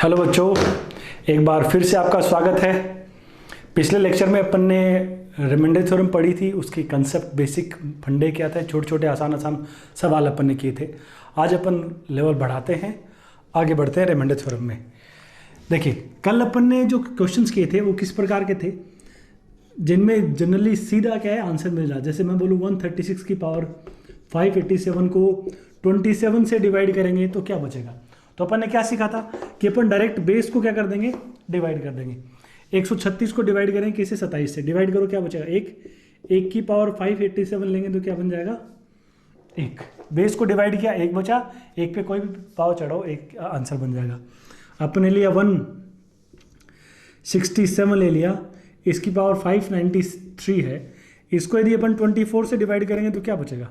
Hello बच्चों, एक बार फिर से आपका स्वागत है। पिछले लेक्चर में अपन ने रिमाइंडर थ्योरम पढ़ी थी, उसकी कंसेप्ट बेसिक फंडे क्या थे, छोटे छोटे आसान सवाल अपन ने किए थे। आज अपन लेवल बढ़ाते हैं, आगे बढ़ते हैं रिमाइंडर थ्योरम में। देखिए, कल अपन ने जो क्वेश्चंस किए थे वो किस प्रकार के थे, जिनमें जनरली सीधा क्या है आंसर मिल रहा है। जैसे मैं बोलूँ 136 की पावर 587 को 27 से डिवाइड करेंगे तो क्या बचेगा। तो अपन ने क्या सीखा था कि अपन डायरेक्ट बेस को क्या कर देंगे, डिवाइड कर देंगे। 136 को डिवाइड करेंगे किसी 27 से, डिवाइड करो क्या बचेगा, एक की पावर 587 लेंगे तो क्या बन जाएगा, एक। बेस को डिवाइड किया, एक बचा, एक पे कोई भी पावर चढ़ाओ, एक आंसर बन जाएगा। अपन ने लिया 167 ले लिया, इसकी पावर 593 है। इसको यदि अपन 24 से डिवाइड करेंगे तो क्या बचेगा,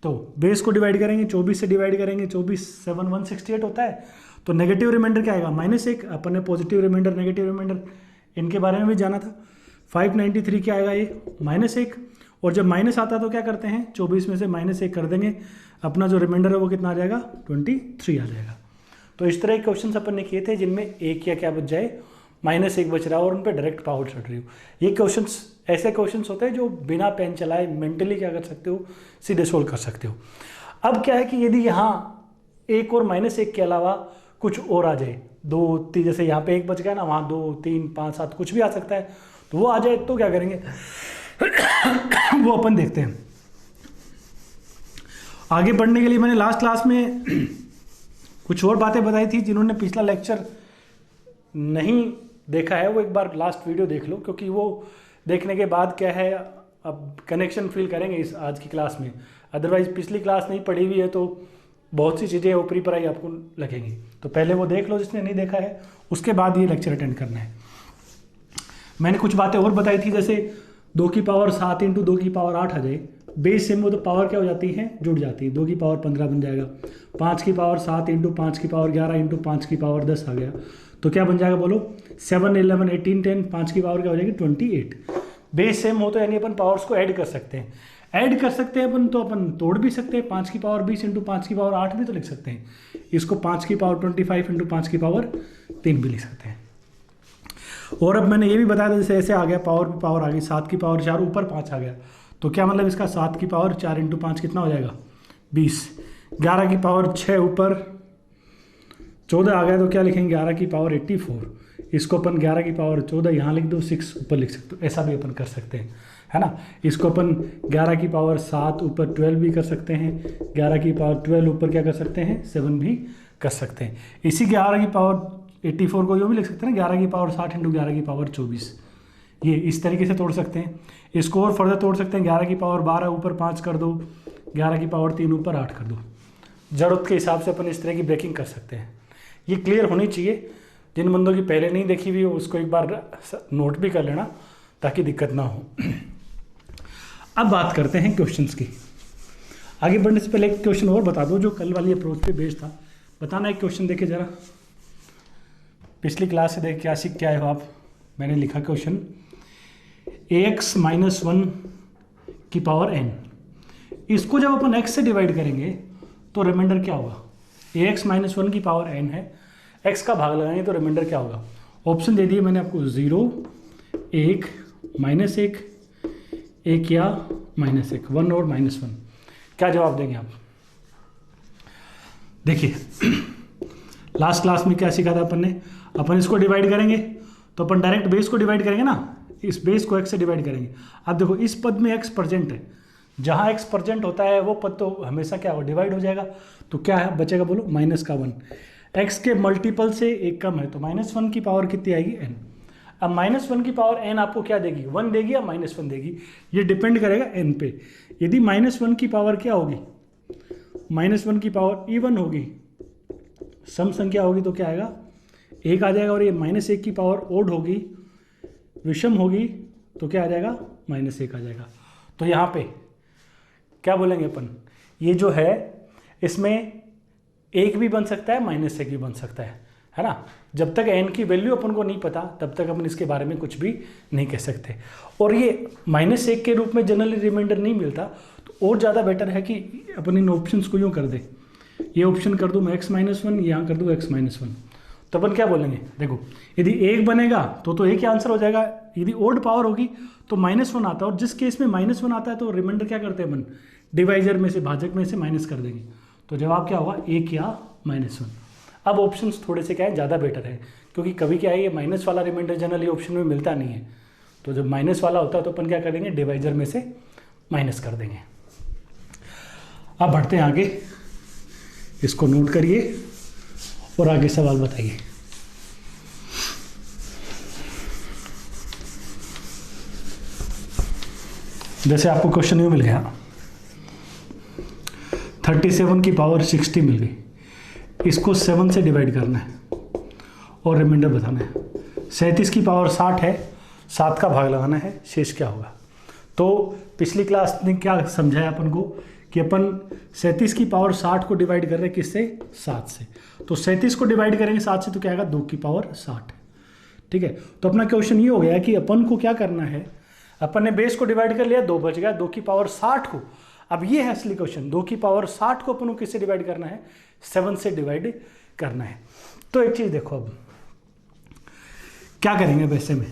तो बेस को डिवाइड करेंगे 24 से डिवाइड करेंगे, 24 7 168 होता है। तो नेगेटिव रिमाइंडर क्या आएगा, -1। अपन ने पॉजिटिव रिमाइंडर नेगेटिव रिमाइंडर इनके बारे में भी जाना था। 593 क्या आएगा, ये -1। और जब माइनस आता है तो क्या करते हैं, 24 में से -1 कर देंगे, अपना जो रिमाइंडर है वो कितना आ जाएगा, 23 आ जाएगा। तो इस तरह के क्वेश्चन अपन ने किए थे जिनमें एक या क्या बच जाए, -1 बच रहा है और उन पर डायरेक्ट पावर चढ़ रही हो। ये क्वेश्चंस ऐसे क्वेश्चंस होते हैं जो बिना पेन चलाए मेंटली क्या कर सकते हो, सीधे सोल्व कर सकते हो। अब क्या है कि यदि यहाँ एक और -1 के अलावा कुछ और आ जाए, 2 3, जैसे यहाँ पे 1 बच गया ना, वहाँ 2 3 5 7 कुछ भी आ सकता है, तो वो आ जाए तो क्या करेंगे वो अपन देखते हैं। आगे बढ़ने के लिए मैंने लास्ट क्लास में कुछ और बातें बताई थी। जिन्होंने पिछला लेक्चर नहीं देखा है वो एक बार लास्ट वीडियो देख लो, क्योंकि वो देखने के बाद क्या है, अब कनेक्शन फील करेंगे इस आज की क्लास में। अदरवाइज पिछली क्लास नहीं पढ़ी हुई है तो बहुत सी चीज़ें ऊपरी पढ़ाई आपको लगेंगी। तो पहले वो देख लो जिसने नहीं देखा है, उसके बाद ये लेक्चर अटेंड करना है। मैंने कुछ बातें और बताई थी, जैसे 2 की पावर 7 × 2 की पावर 8 आ जाए, बेस सेम हो तो पावर क्या हो जाती है, जुड़ जाती है। 2 की पावर 15 बन जाएगा। 5 की पावर 7 × 5 की पावर 11 × 5 की पावर 10 आ गया, तो क्या बन जाएगा बोलो, 7 11 18 10, 5 की पावर क्या हो जाएगी, 28। बेस सेम हो तो यानी अपन पावर्स को ऐड कर सकते हैं। ऐड कर सकते हैं अपन, तो अपन तोड़ भी सकते हैं। 5 की पावर 20 × 5 की पावर 8 भी तो लिख सकते हैं। इसको 5 की पावर 25 × 5 की पावर 3 भी लिख सकते हैं। और अब मैंने ये भी बताया, जैसे ऐसे आ गया, पावर आ गई, 7 की पावर 4 ऊपर 5 आ गया, तो क्या मतलब इसका 7 की पावर 4 × 5 कितना हो जाएगा, 20। 11 की पावर 6 ऊपर 14 आ गया, तो क्या लिखेंगे, 11 की पावर 84। इसको अपन 11 की पावर 14 यहाँ लिख दो, 6 ऊपर लिख सकते हो, ऐसा भी अपन कर सकते हैं, है ना। इसको अपन 11 की पावर 7 ऊपर 12 भी कर सकते हैं, 11 की पावर 12 ऊपर क्या कर सकते हैं, 7 भी कर सकते हैं। इसी 11 की पावर 84 को यूँ भी लिख सकते हैं, 11 की पावर 60 × 11 की पावर 24। ये इस तरीके से तोड़ सकते हैं। इसको और फर्दर तोड़ सकते हैं, 11 की पावर 12 ऊपर 5 कर दो, 11 की पावर 3 ऊपर 8 कर दो। ज़रूरत के हिसाब से अपन इस तरह की ब्रेकिंग कर सकते हैं। ये क्लियर होनी चाहिए। जिन बंदों की पहले नहीं देखी हुई हो उसको एक बार नोट भी कर लेना ताकि दिक्कत ना हो। अब बात करते हैं क्वेश्चंस की। आगे बढ़ने से पहले एक क्वेश्चन और बता दो जो कल वाली अप्रोच पे बेस्ड था। बताना एक क्वेश्चन देखे जरा, पिछली क्लास से देख क्या सीख के आए हो आप। मैंने लिखा क्वेश्चन, ax - 1 की पावर n, इसको जब अपन x से डिवाइड करेंगे तो रिमाइंडर क्या होगा। ax - 1 की पावर n है, x का भाग लगाएंगे तो रिमाइंडर क्या होगा। ऑप्शन दे दिए मैंने आपको, 0 1 -1 1 या -1, 1 और -1। क्या जवाब देंगे आप। देखिए लास्ट क्लास में क्या सीखा था अपन ने, अपन इसको डिवाइड करेंगे तो अपन डायरेक्ट बेस को डिवाइड करेंगे ना, इस बेस को x से डिवाइड करेंगे। अब देखो इस पद में x प्रेजेंट है, जहाँ x प्रेजेंट होता है वो पद तो हमेशा क्या हो, डिवाइड हो जाएगा। तो क्या है बचेगा बोलो, -1। x के मल्टीपल से एक कम है तो -1 की पावर कितनी आएगी, n। अब -1 की पावर n आपको क्या देगी, 1 देगी या -1 देगी, ये डिपेंड करेगा n पे। यदि -1 की पावर क्या होगी, -1 की पावर इवन होगी, सम संख्या होगी, तो क्या आएगा, 1 आ जाएगा। और ये -1 की पावर ओड होगी, विषम होगी, तो क्या आ जाएगा, -1 आ जाएगा। तो यहाँ पे क्या बोलेंगे अपन, ये जो है इसमें 1 भी बन सकता है, -1 भी बन सकता है ना। जब तक n की वैल्यू अपन को नहीं पता तब तक अपन इसके बारे में कुछ भी नहीं कह सकते। और ये -1 के रूप में जनरली रिमाइंडर नहीं मिलता, तो और ज़्यादा बेटर है कि अपन इन ऑप्शंस को यूँ कर दे, ये ऑप्शन कर दूँ मैं x - 1, यहाँ कर दूँ x - 1, तो अपन क्या बोलेंगे, देखो यदि 1 बनेगा तो एक ही आंसर हो जाएगा, यदि ओड पावर होगी तो -1 आता है, और जिस केस में -1 आता है तो रिमाइंडर क्या करते हैं अपन, डिवाइजर में से, भाजक में से माइनस कर देंगे, तो जवाब क्या होगा 1 या -1। अब ऑप्शंस थोड़े से क्या है, ज़्यादा बेटर है, क्योंकि कभी क्या है ये माइनस वाला रिमाइंडर जनरली ऑप्शन में मिलता नहीं है, तो जब माइनस वाला होता है तो अपन क्या करेंगे, डिवाइजर में से माइनस कर देंगे। अब बढ़ते हैं आगे, इसको नोट करिए और आगे सवाल बताइए। जैसे आपको क्वेश्चन ये मिल गया 37 की पावर 60 मिल गई, इसको 7 से डिवाइड करना है और रिमाइंडर बताना है। 37 की पावर 60 है, 7 का भाग लगाना है, शेष क्या होगा। तो पिछली क्लास ने क्या समझाया अपन को कि अपन 37 की पावर 60 को डिवाइड कर रहे हैं किससे, 7 से। तो 37 को डिवाइड करेंगे 7 से तो क्या आएगा, 2 की पावर 60। ठीक है, तो अपना क्वेश्चन ये हो गया कि अपन को क्या करना है, अपन ने बेस को डिवाइड कर लिया, 2 बच गया, 2 की पावर 60 को, अब ये है असली क्वेश्चन, 2 की पावर 60 को अपन को किससे डिवाइड करना है, 7 से डिवाइड करना है। तो एक चीज देखो, अब क्या करेंगे वैसे में,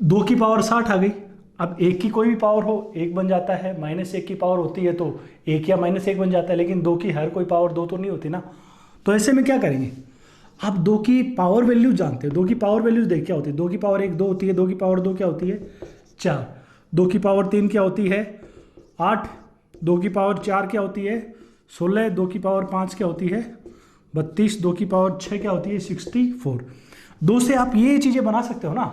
2 की पावर 60 आ गई, अब 1 की कोई भी पावर हो 1 बन जाता है, -1 की पावर होती है तो 1 या -1 बन जाता है, लेकिन 2 की हर कोई पावर 2 तो नहीं होती ना। तो ऐसे में क्या करेंगे, आप 2 की पावर वैल्यूज जानते हो, 2 की पावर वैल्यूज देख क्या होती है, 2 की पावर 1 2 होती है, 2 की पावर 2 क्या होती है 4, 2 की पावर 3 क्या होती है 8, 2 की पावर 4 क्या होती है 16, 2 की पावर 5 क्या होती है 32, 2 की पावर 6 क्या होती है 64। 2 से आप ये चीज़ें बना सकते हो ना,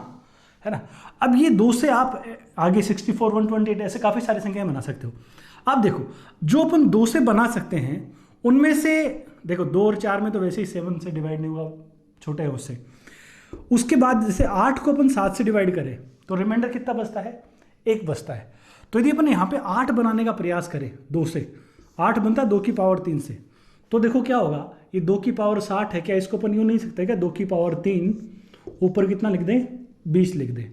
है ना। अब ये 2 से आप आगे 64, 128 ऐसे काफ़ी सारी संख्याएं बना सकते हो। अब देखो जो अपन 2 से बना सकते हैं उनमें से देखो 2 और 4 में तो वैसे ही 7 से डिवाइड नहीं हुआ, छोटे है उससे। उसके बाद जैसे 8 को अपन 7 से डिवाइड करें तो रिमाइंडर कितना बचता है, 1 बचता है। तो यदि अपन यहाँ पे 8 बनाने का प्रयास करें 2 से, 8 बनता है 2 की पावर 3 से, तो देखो क्या होगा, ये 2 की पावर 60 है, क्या इसको अपन यूँ नहीं सकते क्या 2 की पावर 3 ऊपर कितना लिख दें 20 लिख दें,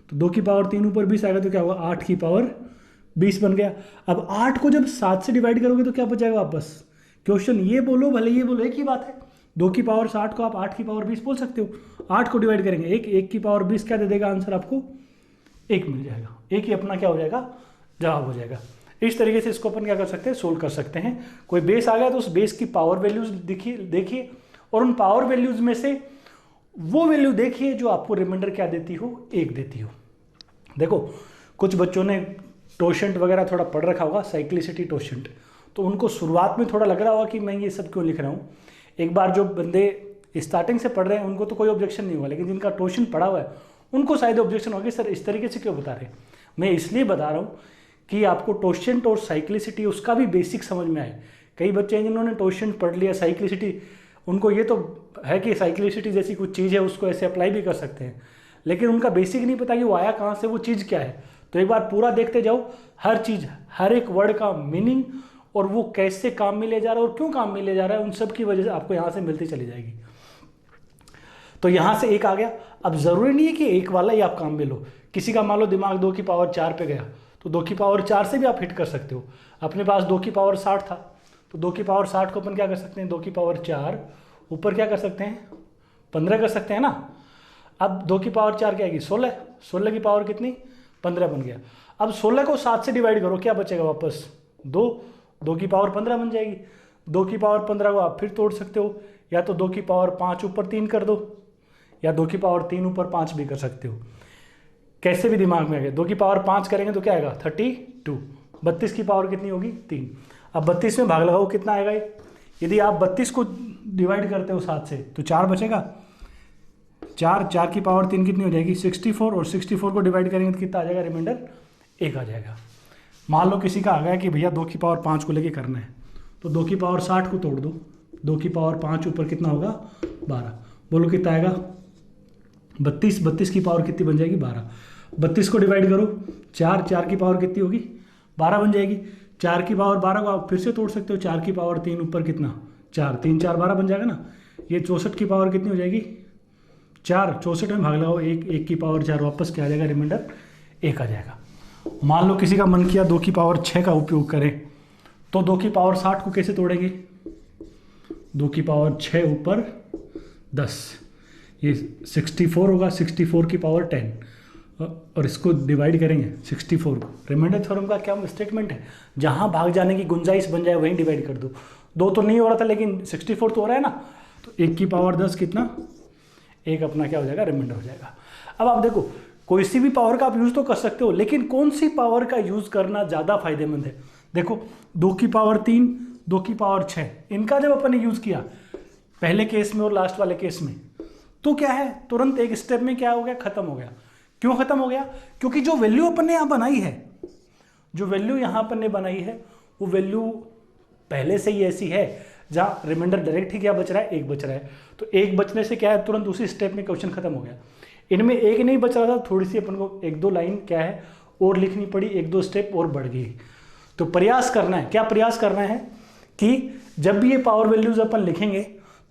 तो 2 की पावर 3 ऊपर 20 आएगा तो क्या होगा 8 की पावर 20 बन गया। अब 8 को जब 7 से डिवाइड करोगे तो क्या बचाएगा वापस, क्वेश्चन ये बोलो भले ये बोलो एक ही बात है, 2 की पावर 60 को आप 8 की पावर 20 बोल सकते हो, 8 को डिवाइड करेंगे 1 की पावर 20 क्या दे देगा आंसर आपको 1 मिल जाएगा, 1 ही अपना क्या हो जाएगा जवाब हो जाएगा। इस तरीके से इसको अपन क्या कर सकते हैं, सोल्व कर सकते हैं। कोई बेस आ गया तो उस बेस की पावर वैल्यूज देखिए और उन पावर वैल्यूज में से वो वैल्यू देखिए जो आपको रिमाइंडर क्या देती हो, 1 देती हो। देखो कुछ बच्चों ने टोशेंट वगैरह थोड़ा पढ़ रखा होगा, साइक्लिसिटी टोशेंट, तो उनको शुरुआत में थोड़ा लग रहा होगा कि मैं ये सब क्यों लिख रहा हूँ। एक बार जो बंदे स्टार्टिंग से पढ़ रहे हैं उनको तो कोई ऑब्जेक्शन नहीं हुआ, लेकिन जिनका टोशेंट पढ़ा हुआ है उनको शायद ऑब्जेक्शन होगी, सर इस तरीके से क्यों बता रहे हैं। मैं इसलिए बता रहा हूँ कि आपको टोशेंट और साइक्लिसिटी उसका भी बेसिक समझ में आए। कई बच्चे हैं जिन्होंने टोशेंट पढ़ लिया, साइक्लिसिटी उनको ये तो है कि साइक्लिसिटी जैसी कुछ चीज़ है उसको ऐसे अप्लाई भी कर सकते हैं, लेकिन उनका बेसिक नहीं पता कि वो आया कहाँ से, वो चीज़ क्या है। तो एक बार पूरा देखते जाओ, हर चीज़ हर एक वर्ड का मीनिंग और वो कैसे काम में ले जा रहा है और क्यों काम में ले जा रहा है, उन सब की वजह से आपको यहाँ से मिलती चली जाएगी। तो यहाँ से 1 आ गया। अब ज़रूरी नहीं है कि 1 वाला ही आप काम में लो, किसी का मान लो दिमाग 2 की पावर 4 पे गया तो 2 की पावर 4 से भी आप हिट कर सकते हो। अपने पास 2 की पावर 60 था तो 2 की पावर 60 को अपन क्या कर सकते हैं, 2 की पावर 4 ऊपर क्या कर सकते हैं 15 कर सकते हैं ना। अब 2 की पावर 4 क्या आएगी 16, 16 की पावर कितनी 15 बन गया। अब 16 को 7 से डिवाइड करो, क्या बचेगा वापस 2, 2 की पावर 15 बन जाएगी। 2 की पावर 15 को आप फिर तोड़ सकते हो, या तो 2 की पावर 5 ऊपर 3 कर दो, या 2 की पावर 3 ऊपर 5 भी कर सकते हो, कैसे भी दिमाग में आ गया। 2 की पावर 5 करेंगे तो क्या आएगा 32, 32 की पावर कितनी होगी 3। अब 32 में भाग लगाओ कितना आएगा, यदि आप 32 को डिवाइड करते हो 7 से तो 4 बचेगा, 4 की पावर 3 कितनी हो जाएगी 64, और 64 को डिवाइड करेंगे तो कितना आ जाएगा रिमाइंडर 1 आ जाएगा। मान लो किसी का आ गया कि भैया 2 की पावर 5 को लेके करना है, तो 2 की पावर 60 को तोड़ दो, 2 की पावर 5 ऊपर कितना होगा 12, बोलो कितना आएगा 32, 32 की पावर कितनी बन जाएगी 12, 32 को डिवाइड करो 4 की पावर कितनी होगी 12 बन जाएगी। 4 की पावर 12 को आप फिर से तोड़ सकते हो, 4 की पावर 3 ऊपर कितना 4, 3 4 12 बन जाएगा ना। ये 64 की पावर कितनी हो जाएगी 4, 64 में भाग लगाओ 1 की पावर 4, वापस क्या आ जाएगा रिमाइंडर 1 आ जाएगा। मान लो किसी का मन किया 2 की पावर 6 का उपयोग करें, तो 2 की पावर 60 को कैसे तोड़ेंगे, 2 की पावर 6 ऊपर 10, ये 64 होगा, 64 की पावर 10 और इसको डिवाइड करेंगे 64 को। रिमाइंडर थ्योरम का क्या स्टेटमेंट है, जहाँ भाग जाने की गुंजाइश बन जाए वहीं डिवाइड कर दो। 2 तो नहीं हो रहा था लेकिन 64 तो हो रहा है ना, तो 1 की पावर 10 कितना, 1 अपना क्या हो जाएगा, रिमाइंडर हो जाएगा। अब आप देखो कोई सी भी पावर का आप यूज़ तो कर सकते हो, लेकिन कौन सी पावर का यूज़ करना ज़्यादा फायदेमंद है। देखो 2 की पावर 3, 2 की पावर 6, इनका जब अपन ने यूज़ किया पहले केस में और लास्ट वाले केस में, तो क्या है तुरंत एक स्टेप में क्या हो गया, खत्म हो गया। क्यों खत्म हो गया, क्योंकि जो वैल्यू अपन ने यहाँ बनाई है, जो वैल्यू यहाँ अपन ने बनाई है वो वैल्यू पहले से ही ऐसी है जहाँ रिमाइंडर डायरेक्ट ही क्या बच रहा है, 1 बच रहा है। तो 1 बचने से क्या है तुरंत उसी स्टेप में क्वेश्चन खत्म हो गया। इनमें 1 नहीं बच रहा था, थोड़ी सी अपन को 1-2 लाइन क्या है और लिखनी पड़ी, 1-2 स्टेप और बढ़ गई। तो प्रयास करना है, क्या प्रयास करना है कि जब भी ये पावर वैल्यूज अपन लिखेंगे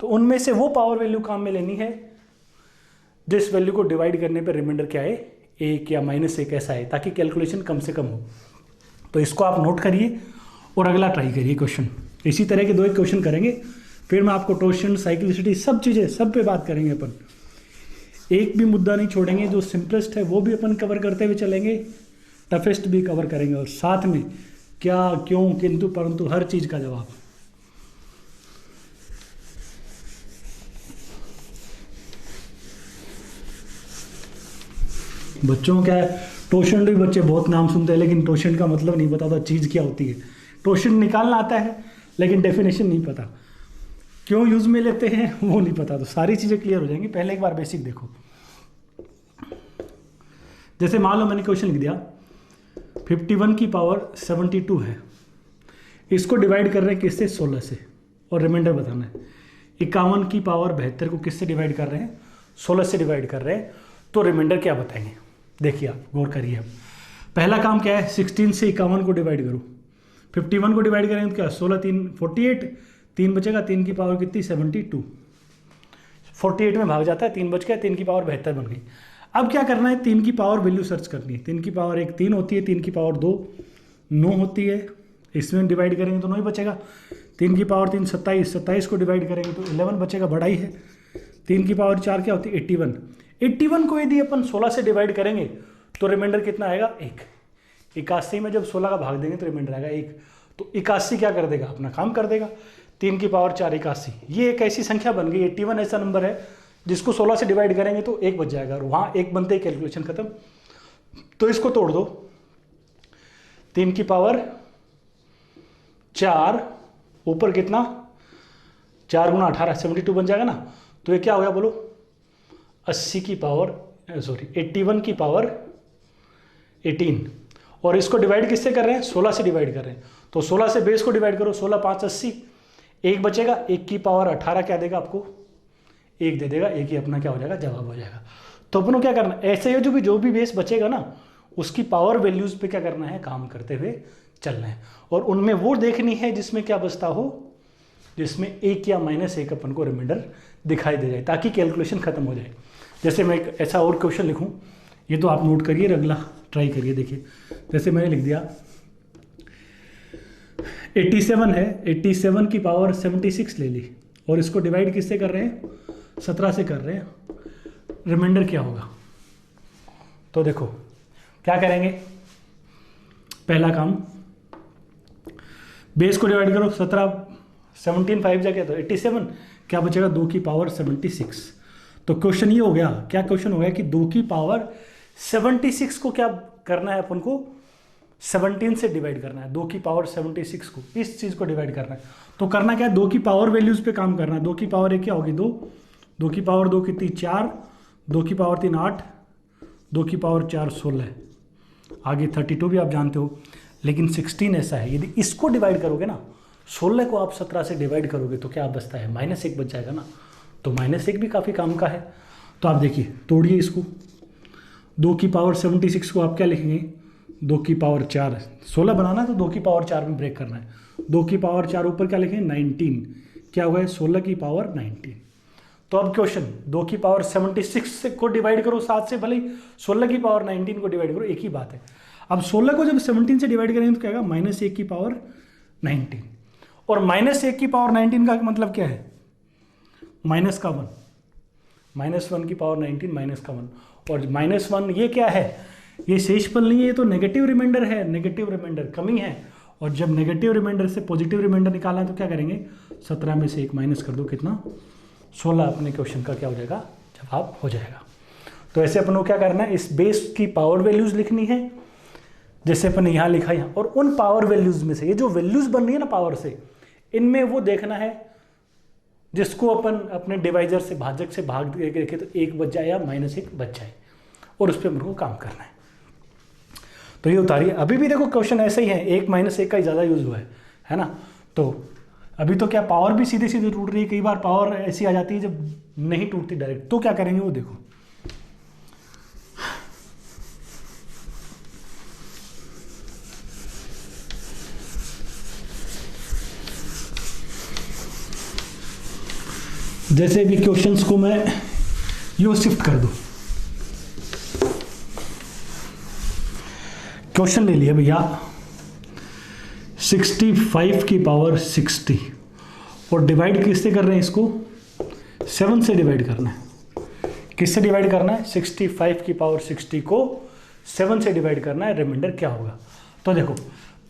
तो उनमें से वो पावर वैल्यू काम में लेनी है जिस वैल्यू को डिवाइड करने पे रिमाइंडर क्या है, 1 या -1 ऐसा है, ताकि कैलकुलेशन कम से कम हो। तो इसको आप नोट करिए और अगला ट्राई करिए क्वेश्चन। इसी तरह के 2 एक क्वेश्चन करेंगे, फिर मैं आपको टोर्शन, साइक्लिसिटी, सब चीज़ें सब पे बात करेंगे अपन। एक भी मुद्दा नहीं छोड़ेंगे, जो सिंपलेस्ट है वो भी अपन कवर करते हुए चलेंगे, टफेस्ट भी कवर करेंगे, और साथ में क्या, क्यों, किंतु, परंतु हर चीज़ का जवाब। बच्चों क्या है, टोशन भी बच्चे बहुत नाम सुनते हैं लेकिन टोशन का मतलब नहीं पता था, चीज़ क्या होती है। टोशन निकालना आता है लेकिन डेफिनेशन नहीं पता, क्यों यूज़ में लेते हैं वो नहीं पता। तो सारी चीज़ें क्लियर हो जाएंगी, पहले एक बार बेसिक देखो। जैसे मान लो मैंने क्वेश्चन लिख दिया 51 की पावर 72 है, इसको डिवाइड कर रहे हैं किससे, 16 से, और रिमाइंडर बताना है। 51 की पावर 72 को किससे डिवाइड कर रहे हैं, 16 से डिवाइड कर रहे हैं, तो रिमाइंडर क्या बताएंगे। देखिए आप गौर करिए। अब पहला काम क्या है, 16 से 51 को डिवाइड करो। 51 को डिवाइड करेंगे तो क्या, 16 3 48, 3 बचेगा, 3 की पावर कितनी, 72, 48 में भाग जाता है, 3 बच गया, 3 की पावर 72 बन गई। अब क्या करना है, 3 की पावर वैल्यू सर्च करनी है। 3 की पावर 1 3 होती है, 3 की पावर 2 9 होती है, इसमें डिवाइड करेंगे तो 9 ही बचेगा। 3 की पावर 3 27, 27 को डिवाइड करेंगे तो 11 बचेगा, बड़ा ही है। 3 की पावर 4 क्या होती है, 81, 81 को यदि अपन 16 से डिवाइड करेंगे तो रिमाइंडर कितना आएगा, 1। 81 में जब 16 का भाग देंगे तो रिमाइंडर आएगा 1। तो 81 क्या कर देगा, अपना काम कर देगा। 3 की पावर 4 81, ये एक ऐसी संख्या बन गई। 81 ऐसा नंबर है जिसको 16 से डिवाइड करेंगे तो 1 बच जाएगा, और वहाँ 1 बनते ही कैलकुलेशन खत्म। तो इसको तोड़ दो, 3 की पावर 4 ऊपर कितना, 4 गुना 18 72 बन जाएगा ना। तो ये क्या हो गया बोलो, 80 की पावर 81 की पावर 18, और इसको डिवाइड किससे कर रहे हैं, 16 से डिवाइड कर रहे हैं। तो 16 से बेस को डिवाइड करो, 16 5 80, 1 बचेगा, 1 की पावर 18 क्या देगा आपको, 1 दे देगा, 1 ही अपना क्या हो जाएगा, जवाब हो जाएगा। तो अपन को क्या करना है, ऐसे ही जो भी बेस बचेगा ना उसकी पावर वैल्यूज पे क्या करना है, काम करते हुए चलना है, और उनमें वो देखनी है जिसमें क्या बचता हो, जिसमें 1 या -1 अपन को रिमाइंडर दिखाई दे जाए, ताकि कैलकुलेशन खत्म हो जाए। जैसे मैं एक ऐसा और क्वेश्चन लिखूं, ये तो आप नोट करिए, अगला ट्राई करिए। देखिए जैसे मैंने लिख दिया 87 है, 87 की पावर 76 ले ली, और इसको डिवाइड किससे कर रहे हैं, 17 से कर रहे हैं, रिमाइंडर क्या होगा। तो देखो क्या करेंगे, पहला काम बेस को डिवाइड करो, 17 17 5 जाके तो 87, क्या बचेगा, 2 की पावर 76। तो क्वेश्चन ये हो गया, क्या क्वेश्चन हो गया कि 2 की पावर 76 को क्या करना है अपन को, 17 से डिवाइड करना है। 2 की पावर 76 को, इस चीज़ को डिवाइड करना है। तो करना क्या है, 2 की पावर वैल्यूज पे काम करना है। 2 की पावर 1 क्या होगी, 2, 2 की पावर 2 कितनी, 4, 2 की पावर 3 8, 2 की पावर 4 16, आगे 32 भी आप जानते हो, लेकिन 16 ऐसा है, यदि इसको डिवाइड करोगे ना, 16 को आप 17 से डिवाइड करोगे तो क्या बचता है, -1 बच जाएगा ना। तो -1 भी काफ़ी काम का है। तो आप देखिए, तोड़िए इसको, 2 की पावर 76 को आप क्या लिखेंगे, 2 की पावर 4, 16 बनाना है तो 2 की पावर 4 में ब्रेक करना है। 2 की पावर 4 ऊपर क्या लिखेंगे, 19, क्या हुआ है, 16 की पावर 19। तो अब क्वेश्चन, 2 की पावर 76 को डिवाइड करो 7 से, भले ही 16 की पावर 19 को डिवाइड करो, एक ही बात है। अब 16 को जब 17 से डिवाइड करेंगे तो क्या होगा, -1 की पावर 19, और -1 की पावर 19 का मतलब क्या है, माइनस का 1, -1 की पावर 19 माइनस का 1, और -1 ये क्या है, ये शेषफल नहीं है, ये तो नेगेटिव रिमाइंडर है, नेगेटिव रिमाइंडर कमी है। और जब नेगेटिव रिमाइंडर से पॉजिटिव रिमाइंडर निकालना है तो क्या करेंगे, 17 में से 1 माइनस कर दो, कितना 16, अपने क्वेश्चन का क्या हो जाएगा, जवाब हो जाएगा। तो ऐसे अपन को क्या करना है, इस बेस की पावर वैल्यूज लिखनी है, जैसे अपन यहाँ लिखा यहाँ, और उन पावर वैल्यूज में से ये जो वैल्यूज बन रही है ना पावर से, इनमें वो देखना है जिसको अपन अपने डिवाइजर से, भाजक से भाग देखे तो 1 बच जाए या -1 बच जाए, और उस पर मेरे को काम करना है। तो ये उतारिए। अभी भी देखो क्वेश्चन ऐसे ही है, 1 -1 का ही ज़्यादा यूज हुआ है ना। तो अभी तो क्या पावर भी सीधे सीधे टूट रही है, कई बार पावर ऐसी आ जाती है जब नहीं टूटती डायरेक्ट, तो क्या करेंगे वो देखो। जैसे भी क्वेश्चंस को मैं यो शिफ्ट कर दूं, क्वेश्चन ले लिया भैया 65 की पावर 60, और डिवाइड किससे कर रहे हैं, इसको 7 से डिवाइड करना है। किससे डिवाइड करना है, 65 की पावर 60 को 7 से डिवाइड करना है, रिमाइंडर क्या होगा। तो देखो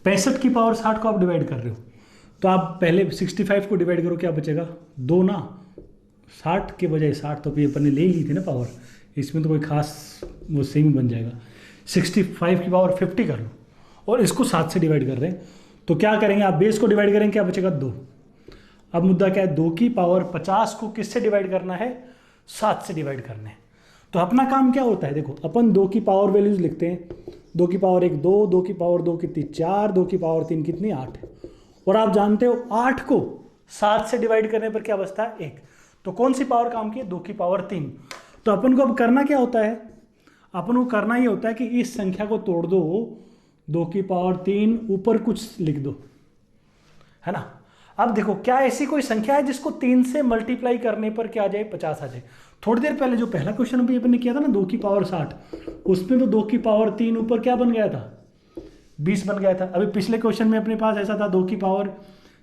65 की पावर 60 को आप डिवाइड कर रहे हो, तो आप पहले 65 को डिवाइड करो, क्या बचेगा 2 ना, 60 के बजाय 60 तो अपन ने ले ली थी ना पावर, इसमें तो कोई खास वो सेम बन जाएगा। 65 की पावर 50 कर लो, और इसको 7 से डिवाइड कर रहे हैं, तो क्या करेंगे आप, बेस को डिवाइड करेंगे, क्या बचेगा 2। अब मुद्दा क्या है, 2 की पावर 50 को किससे डिवाइड करना है, 7 से डिवाइड करना है। तो अपना काम क्या होता है, देखो अपन 2 की पावर वैल्यूज लिखते हैं, 2 की पावर 1 2, 2 की पावर 2 कितनी 4, 2 की पावर 3 कितनी 8, और आप जानते हो 8 को 7 से डिवाइड करने पर क्या बचता है 1। तो कौन सी पावर काम की है, 2 की पावर 3। तो अपन को अब करना क्या होता है, अपन को करना ये होता है कि इस संख्या को तोड़ दो, 2 की पावर 3 ऊपर कुछ लिख दो, है ना। अब देखो क्या ऐसी कोई संख्या है जिसको 3 से मल्टीप्लाई करने पर क्या आ जाए, 50 आ जाए। थोड़ी देर पहले जो पहला क्वेश्चन अभी अपन ने किया था ना 2 की पावर 60, उसमें तो 2 की पावर 3 ऊपर क्या बन गया था, 20 बन गया था। अभी पिछले क्वेश्चन में अपने पास ऐसा था 2 की पावर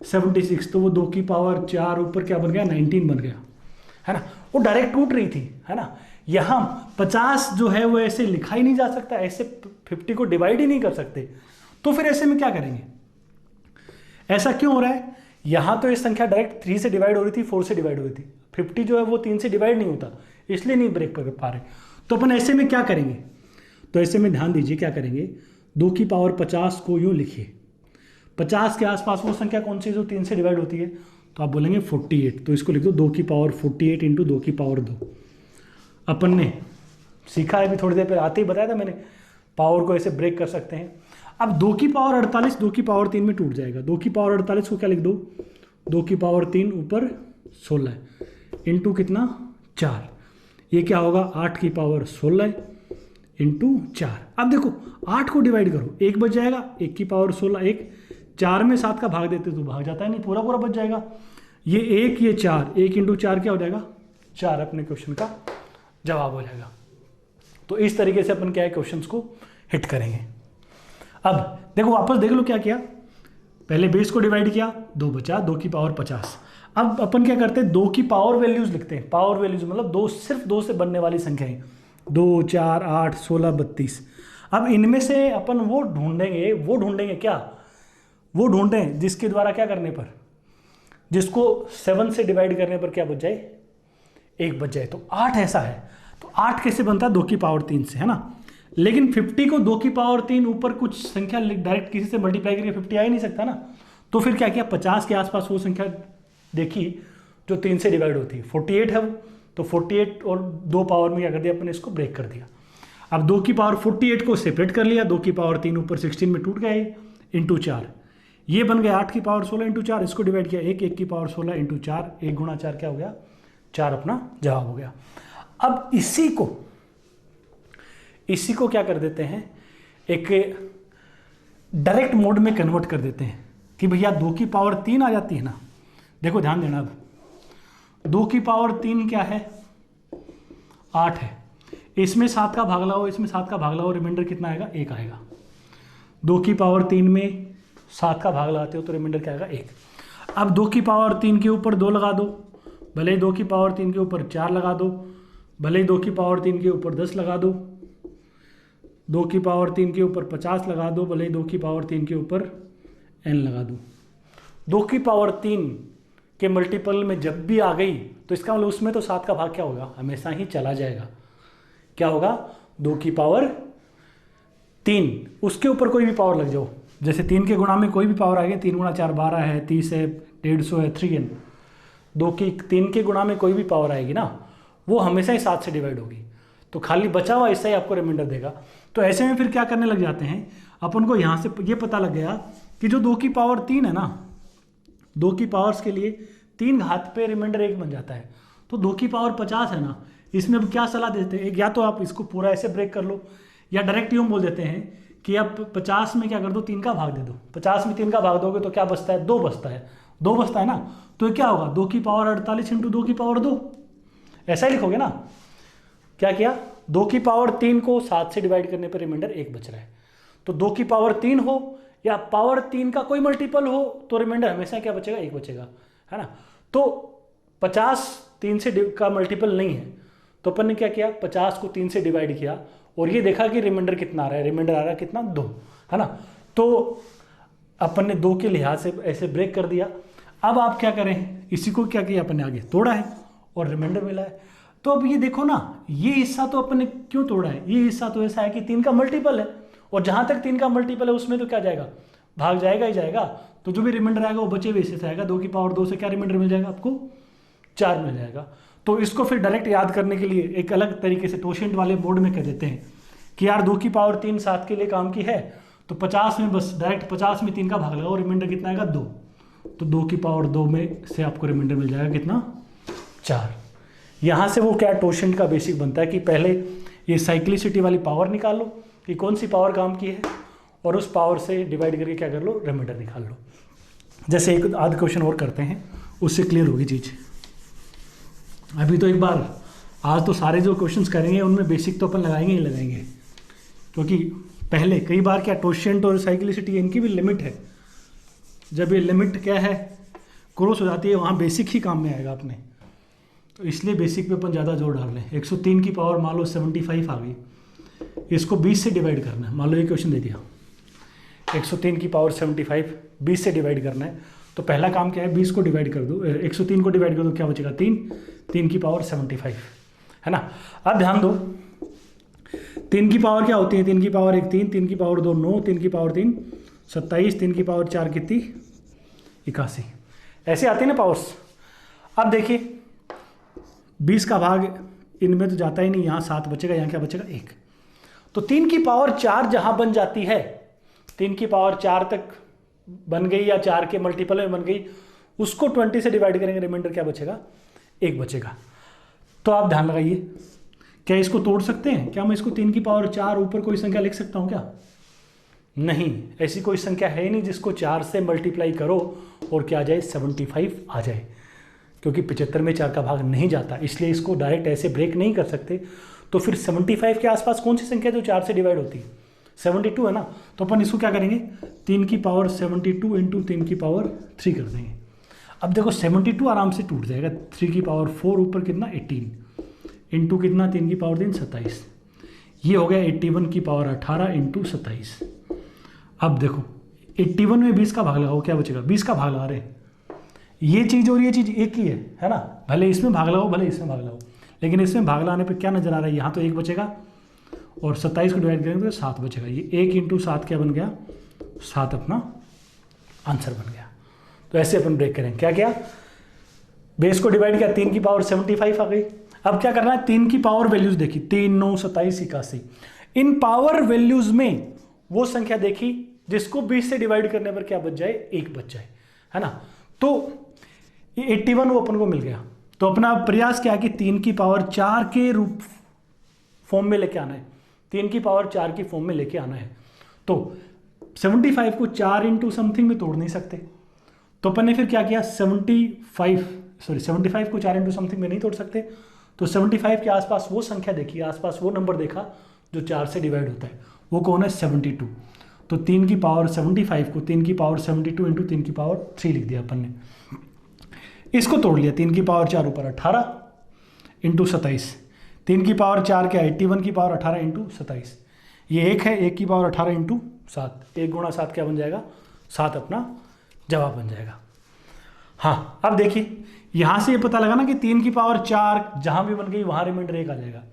76, तो वो 2 की पावर 4 ऊपर क्या बन गया, 19 बन गया, है ना। वो डायरेक्ट टूट रही थी, है ना। यहाँ 50 जो है वो ऐसे लिखा ही नहीं जा सकता, ऐसे 50 को डिवाइड ही नहीं कर सकते। तो फिर ऐसे में क्या करेंगे, ऐसा क्यों हो रहा है, यहाँ तो ये संख्या डायरेक्ट 3 से डिवाइड हो रही थी, 4 से डिवाइड हो रही थी, 50 जो है वो 3 से डिवाइड नहीं होता, इसलिए नहीं ब्रेक कर पा रहे। तो अपन ऐसे में क्या करेंगे, तो ऐसे में ध्यान दीजिए क्या करेंगे, 2 की पावर 50 को यूँ लिखिए, 50 के आसपास वो संख्या कौन सी जो 3 से डिवाइड होती है, तो आप बोलेंगे 48, तो इसको लिख दो 2 की पावर 48 इंटू 2 की पावर 2। अपन ने सीखा है, अभी थोड़ी देर पहले आते ही बताया था मैंने, पावर को ऐसे ब्रेक कर सकते हैं। अब 2 की पावर 48 2 की पावर 3 में टूट जाएगा, 2 की पावर 48 को क्या लिख दो, 2 की पावर 3 ऊपर 16 इंटू कितना 4, ये क्या होगा 8 की पावर 16 इंटू 4। अब देखो 8 को डिवाइड करो, 1 बच जाएगा, 1 की पावर 16, 1 4 में 7 का भाग देते तो भाग जाता है नहीं, पूरा पूरा बच जाएगा। ये 1 ये 4, 1 इंटू 4 क्या हो जाएगा 4, अपने क्वेश्चन का जवाब हो जाएगा। तो इस तरीके से अपन क्या है क्वेश्चंस को हिट करेंगे। अब देखो वापस देख लो क्या किया, पहले बेस को डिवाइड किया, 2 बचा, 2 की पावर 50। अब अपन क्या करते हैं, 2 की पावर वैल्यूज लिखते हैं, पावर वैल्यूज मतलब 2 सिर्फ 2 से बनने वाली संख्याएं, 2 4 8 16 32। अब इनमें से अपन वो ढूंढेंगे क्या, वो ढूंढें जिसके द्वारा क्या करने पर, जिसको 7 से डिवाइड करने पर क्या बच जाए 1 बच जाए। तो 8 ऐसा है, तो 8 कैसे बनता है 2 की पावर 3 से, है ना। लेकिन 50 को 2 की पावर 3 ऊपर कुछ संख्या डायरेक्ट किसी से मल्टीप्लाई करके 50 आ ही नहीं सकता ना। तो फिर क्या किया, 50 के आसपास वो संख्या देखी जो 3 से डिवाइड होती है, 48 है वो, तो 48 और 2 पावर में क्या कर दिया अपने, इसको ब्रेक कर दिया। अब 2 की पावर 48 को सेपरेट कर लिया, 2 की पावर 3 ऊपर 16 में टूट गया, इंटू 4, ये बन गया 8 की पावर 16 इंटू 4, इसको डिवाइड किया 1 की पावर 16 इंटू 4, 1 गुणा 4 क्या हो गया 4, अपना जवाब हो गया। अब इसी को क्या कर देते हैं, एक डायरेक्ट मोड में कन्वर्ट कर देते हैं कि भैया 2 की पावर 3 आ जाती है ना। देखो ध्यान देना, अब 2 की पावर 3 क्या है 8 है, इसमें 7 का भाग लाओ, इसमें 7 का भाग लाओ, रिमाइंडर कितना आएगा 1 आएगा। 2 की पावर 3 में 7 का भाग लगाते हो तो रिमाइंडर क्या आएगा 1। अब 2 की पावर 3 के ऊपर 2 लगा दो, भले ही 2 की पावर 3 के ऊपर 4 लगा दो, भले ही 2 की पावर 3 के ऊपर 10 लगा दो, 2 की पावर 3 के ऊपर 50 लगा दो, भले ही 2 की पावर 3 के ऊपर n लगा दो। 2 की पावर 3 के मल्टीपल में जब भी आ गई तो इसका मतलब उसमें तो 7 का भाग क्या होगा, हमेशा ही चला जाएगा। क्या होगा, 2 की पावर 3, उसके ऊपर कोई भी पावर लग जाओ, जैसे 3 के गुणा में कोई भी पावर आ गई, 3 गुणा 4 12 है, 30 है, 150 है, 3n। 3 के गुणा में कोई भी पावर आएगी ना, वो हमेशा ही 7 से डिवाइड होगी, तो खाली बचा हुआ इससे ही आपको रिमाइंडर देगा। तो ऐसे में फिर क्या करने लग जाते हैं अपन को, यहाँ से ये पता लग गया कि जो 2 की पावर 3 है ना, 2 की पावर्स के लिए 3 घात पे रिमाइंडर 1 बन जाता है। तो 2 की पावर 50 है ना, इसमें अब क्या सलाह देते हैं, या तो आप इसको पूरा ऐसे ब्रेक कर लो, या डायरेक्ट यूँ बोल देते हैं कि आप 50 में क्या कर दो, 3 का भाग दे दो। 50 में 3 का भाग दोगे तो क्या बचता है, 2 बचता है, 2 बचता है ना। तो ये क्या होगा, 2 की पावर 48 इंटू 2 की पावर 2, ऐसा ही लिखोगे ना। क्या किया, 2 की पावर 3 को 7 से डिवाइड करने पर रिमाइंडर 1 बच रहा है। तो 2 की पावर 3 हो या पावर 3 का कोई मल्टीपल हो तो रिमाइंडर हमेशा क्या बचेगा, 1 बचेगा, है ना। तो 50 3 से का मल्टीपल नहीं है, तो अपन ने क्या किया, 50 को 3 से डिवाइड किया और ये देखा कि रिमाइंडर कितना आ रहा है, रिमाइंडर आ रहा है कितना, 2, है ना। तो अपन ने 2 के लिहाज से ऐसे ब्रेक कर दिया। अब आप क्या करें, इसी को क्या किया अपन ने, आगे तोड़ा है और रिमाइंडर मिला है। तो अब ये देखो ना, ये हिस्सा तो अपन ने क्यों तोड़ा है, ये हिस्सा तो ऐसा है कि 3 का मल्टीपल है, और जहां तक 3 का मल्टीपल है उसमें तो क्या जाएगा, भाग जाएगा ही जाएगा। तो जो भी रिमाइंडर आएगा वो बचे हुए हिस्से से आएगा। 2 की पावर 2 से क्या रिमाइंडर मिल जाएगा आपको, 4 मिल जाएगा। तो इसको फिर डायरेक्ट याद करने के लिए एक अलग तरीके से टोशेंट वाले बोर्ड में कह देते हैं कि यार 2 की पावर 3 7 के लिए काम की है, तो 50 में बस डायरेक्ट 50 में 3 का भाग लगाओ, रिमाइंडर कितना आएगा, 2। तो 2 की पावर 2 में से आपको रिमाइंडर मिल जाएगा कितना, 4। यहाँ से वो क्या टोशेंट का बेसिक बनता है कि पहले ये साइक्लिसिटी वाली पावर निकाल लो कि कौन सी पावर काम की है, और उस पावर से डिवाइड करके क्या कर लो, रिमाइंडर निकाल लो। जैसे एक आध क्वेश्चन और करते हैं, उससे क्लियर होगी चीज़। अभी तो एक बार, आज तो सारे जो क्वेश्चंस करेंगे उनमें बेसिक तो अपन लगाएंगे ही लगाएंगे, क्योंकि पहले कई बार क्या टोशेंट और साइक्लिसिटी इनकी भी लिमिट है। जब ये लिमिट क्या है, क्रॉस हो जाती है, वहाँ बेसिक ही काम में आएगा अपने। तो इसलिए बेसिक पे अपन ज़्यादा जोर डाल रहे हैं। 103 की पावर मान लो 75 आ गई, इसको 20 से डिवाइड करना है। मान लो ये क्वेश्चन दे दिया, 103 की पावर 75 20 से डिवाइड करना है। तो पहला काम क्या है, 20 को डिवाइड कर दो, 103 को डिवाइड कर दो, क्या बचेगा, 3 की पावर 75, है ना। अब ध्यान दो, 3 की पावर क्या होती है, 3 की पावर 1 3, 3 की पावर 2 9, 3 की पावर 3 27, 3 की पावर 4 कितनी, 81, ऐसे आती है ना पावर्स। अब देखिए 20 का भाग इनमें तो जाता ही नहीं, यहाँ 7 बचेगा, यहाँ क्या बचेगा, 1। तो 3 की पावर 4 जहाँ बन जाती है, 3 की पावर 4 तक बन गई या 4 के मल्टीपल में बन गई, उसको 20 से डिवाइड करेंगे, रिमाइंडर क्या बचेगा, 1 बचेगा। तो आप ध्यान लगाइए, क्या इसको तोड़ सकते हैं, क्या मैं इसको 3 की पावर 4 ऊपर कोई संख्या लिख सकता हूँ क्या, नहीं, ऐसी कोई संख्या है ही नहीं जिसको 4 से मल्टीप्लाई करो और क्या आ जाए, 75 आ जाए, क्योंकि 75 में 4 का भाग नहीं जाता, इसलिए इसको डायरेक्ट ऐसे ब्रेक नहीं कर सकते। तो फिर 75 के आसपास कौन सी संख्या जो 4 से डिवाइड होती है, 72 है ना। तो अपन इसको क्या करेंगे, 3 की पावर 72 इंटू 3 की पावर 3 कर देंगे। अब देखो 72 आराम से टूट जाएगा, 3 की पावर 4 ऊपर कितना 18 इंटू कितना 3 की पावर 3 27, ये हो गया 81 की पावर 18 इंटू 27। अब देखो 81 में 20 का भाग लगाओ, क्या बचेगा, 20 का भाग लगा रहे हैं, ये चीज़ और ये चीज़ एक ही है ना। भले इसमें भाग लगाओ भले इसमें भाग लगाओ, लेकिन इसमें भाग लगाने पे क्या नजर आ रहा है, यहाँ तो 1 बचेगा और 27 को डिवाइड करेंगे तो 7 बचेगा। ये 1 इंटू 7 क्या बन गया, 7 अपना आंसर बन गया। तो ऐसे अपन ब्रेक करेंगे, क्या किया, बेस को डिवाइड किया, 3 की पावर 75 आ गई। अब क्या करना है, 3 की पावर वैल्यूज देखी, 3 9 27 81, इन पावर वैल्यूज में वो संख्या देखी जिसको 20 से डिवाइड करने पर क्या बच जाए, 1 बच जाए, है ना। तो 81 वो अपन को मिल गया। तो अपना प्रयास क्या है कि 3 की पावर 4 के रूप फॉर्म में लेके आना है, 3 की पावर 4 की फॉर्म में लेके आना है। तो 75 को 4 इंटू समथिंग में तोड़ नहीं सकते, तो अपन ने फिर क्या किया, 75 को 4 इंटू समथिंग में नहीं तोड़ सकते, तो 75 के आसपास वो संख्या देखी, आसपास वो नंबर देखा जो 4 से डिवाइड होता है, वो कौन है, 72। तो 3 की पावर 75 को 3 की पावर 72 इंटू 3 की पावर 3 लिख दिया अपन ने। इसको तोड़ लिया, 3 की पावर 4 ऊपर 18 इंटू 27, 3 की पावर 4 क्या है 81 की पावर 18 इंटू 27, ये 1 है, 1 की पावर 18 इंटू 7, 1 गुणा 7 क्या बन जाएगा 7 अपना जवाब बन जाएगा। हाँ अब देखिए यहाँ से ये पता लगा ना कि 3 की पावर 4 जहाँ भी बन गई वहाँ रिमाइंडर 1 आ जाएगा।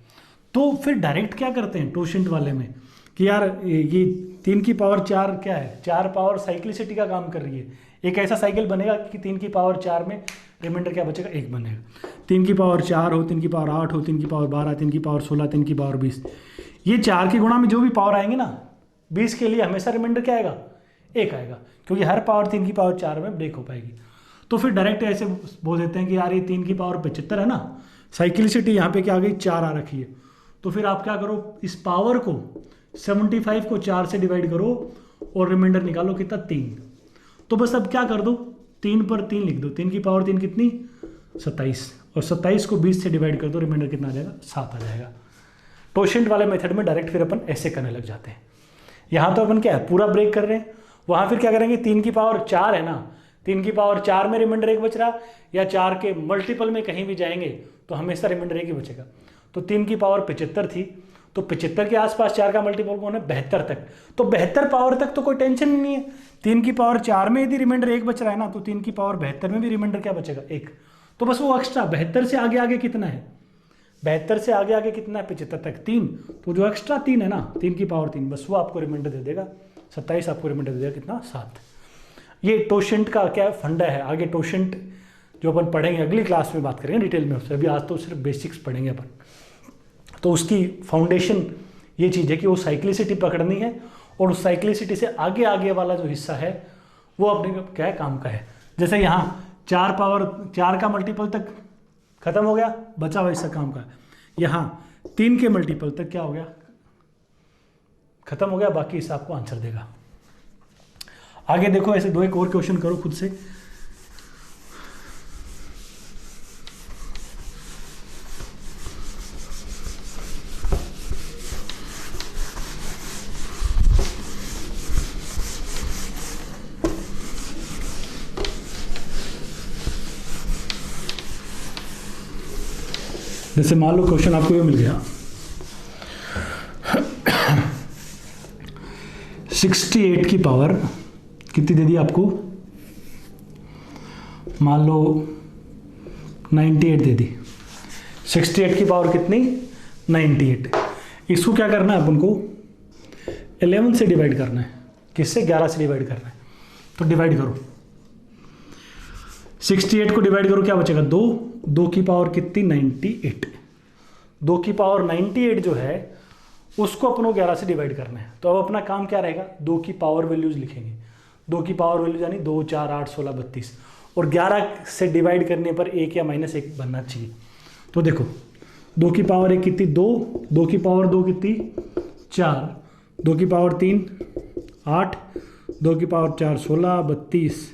तो फिर डायरेक्ट क्या करते हैं टोशेंट वाले में कि यार ये 3 की पावर 4 क्या है, 4 पावर साइक्लिसिटी का काम कर रही है, एक ऐसा साइकिल बनेगा कि 3 की पावर 4 में रिमाइंडर क्या बचेगा 1 बनेगा। 3 की पावर 4 हो, 3 की पावर 8 हो, 3 की पावर 12, 3 की पावर 16, 3 की पावर 20, ये 4 की गुणा में जो भी पावर आएंगे ना 20 के लिए हमेशा रिमाइंडर क्या आएगा 1 आएगा, क्योंकि हर पावर 3 की पावर 4 में ब्रेक हो पाएगी। तो फिर डायरेक्ट ऐसे बोल देते हैं कि यार ये 3 की पावर 75 है ना, साइक्लिसिटी यहाँ पे क्या आ गई 4 आ रखी है, तो फिर आप क्या करो इस पावर को 75 को 4 से डिवाइड करो और रिमाइंडर निकालो कितना 3। तो बस अब क्या कर दो 3 पर 3 लिख दो, 3 की पावर 3 कितनी 27, और 27 को 20 से डिवाइड कर दो, रिमाइंडर कितना आ जाएगा 7 आ जाएगा। टोशेंट वाले मेथड में डायरेक्ट फिर अपन ऐसे करने लग जाते हैं। यहाँ तो अपन क्या है पूरा ब्रेक कर रहे हैं, वहाँ फिर क्या करेंगे 3 की पावर 4 है ना, 3 की पावर 4 में रिमाइंडर 1 बच रहा, या 4 के मल्टीपल में कहीं भी जाएंगे तो हमेशा रिमाइंडर 1 ही बचेगा। तो 3 की पावर 75 थी, तो 75 के आसपास 4 का मल्टीपल कौन है 72 तक, तो 72 पावर तक तो कोई टेंशन ही नहीं है। 3 की पावर 4 में यदि रिमाइंडर 1 बच रहा है ना, तो 3 की पावर 72 में भी रिमाइंडर क्या बचेगा 1, तो बस वो एक्स्ट्रा 72 से आगे आगे कितना है 72 से आगे आगे कितना है 75 तक 3, तो जो एक्स्ट्रा 3 है ना 3 की पावर 3 बस वो आपको रिमाइंडर दे देगा 27, आपको रिमाइंडर दे देगा कितना 7। ये टोशेंट का क्या फंडा है। आगे टोशेंट जो अपन पढ़ेंगे अगली क्लास में बात करेंगे डिटेल में उससे, अभी आज तो सिर्फ बेसिक्स पढ़ेंगे अपन। तो उसकी फाउंडेशन ये चीज़ है कि वो साइक्लिसिटी पकड़नी है, और उस साइक्लिसिटी से आगे आगे वाला जो हिस्सा है वो अपने क्या है काम का है। जैसे यहाँ 4 पावर 4 का मल्टीपल तक खत्म हो गया, बचा हुआ हिस्सा काम का है। यहाँ 3 के मल्टीपल तक क्या हो गया खत्म हो गया, बाकी हिस्सा आपको आंसर देगा। आगे देखो ऐसे 2 एक और क्वेश्चन करो खुद से। जैसे मान लो क्वेश्चन आपको ये मिल गया 68 की पावर कितनी दे दी आपको, मान लो 98 दे दी। 68 की पावर कितनी 98, इसको क्या करना है अपन को 11 से डिवाइड करना है। किससे 11 से डिवाइड करना है, तो डिवाइड करो 68 को डिवाइड करो क्या बचेगा 2, 2 की पावर कितनी 98, 2 की पावर 98 जो है उसको अपन को 11 से डिवाइड करना है। तो अब अपना काम क्या रहेगा 2 की पावर वैल्यूज लिखेंगे, 2 की पावर वैल्यूज यानी 2, 4, 8, 16, 32, और 11 से डिवाइड करने पर 1 या -1 बनना चाहिए। तो देखो 2 की पावर 1 कितनी 2, 2 की पावर 2 कितनी 4, 2 की पावर 3 8, 2 की पावर 4 16, 32,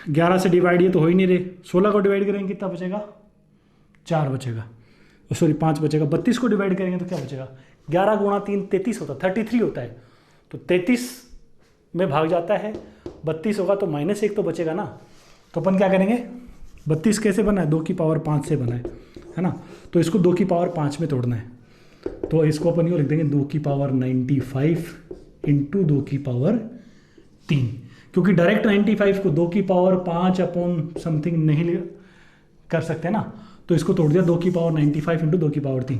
11 से डिवाइड ये तो हो ही नहीं रहे, 16 को डिवाइड करेंगे कितना बचेगा 4 बचेगा, सॉरी 5 बचेगा। 32 को डिवाइड करेंगे तो क्या बचेगा 11 गुणा 3 33 होता है, 33 होता है, तो 33 में भाग जाता है 32 होगा तो -1 तो बचेगा ना। तो अपन क्या करेंगे 32 कैसे बना है 2 की पावर 5 से बना है ना, तो इसको 2 की पावर 5 में तोड़ना है, तो इसको अपन यूँ लिख देंगे 2 की पावर 95 इंटू 2 की पावर 3, क्योंकि डायरेक्ट 95 को 2 की पावर 5 अपॉन समथिंग नहीं कर सकते ना, तो इसको तोड़ दिया 2 की पावर 95 इंटू 2 की पावर 3,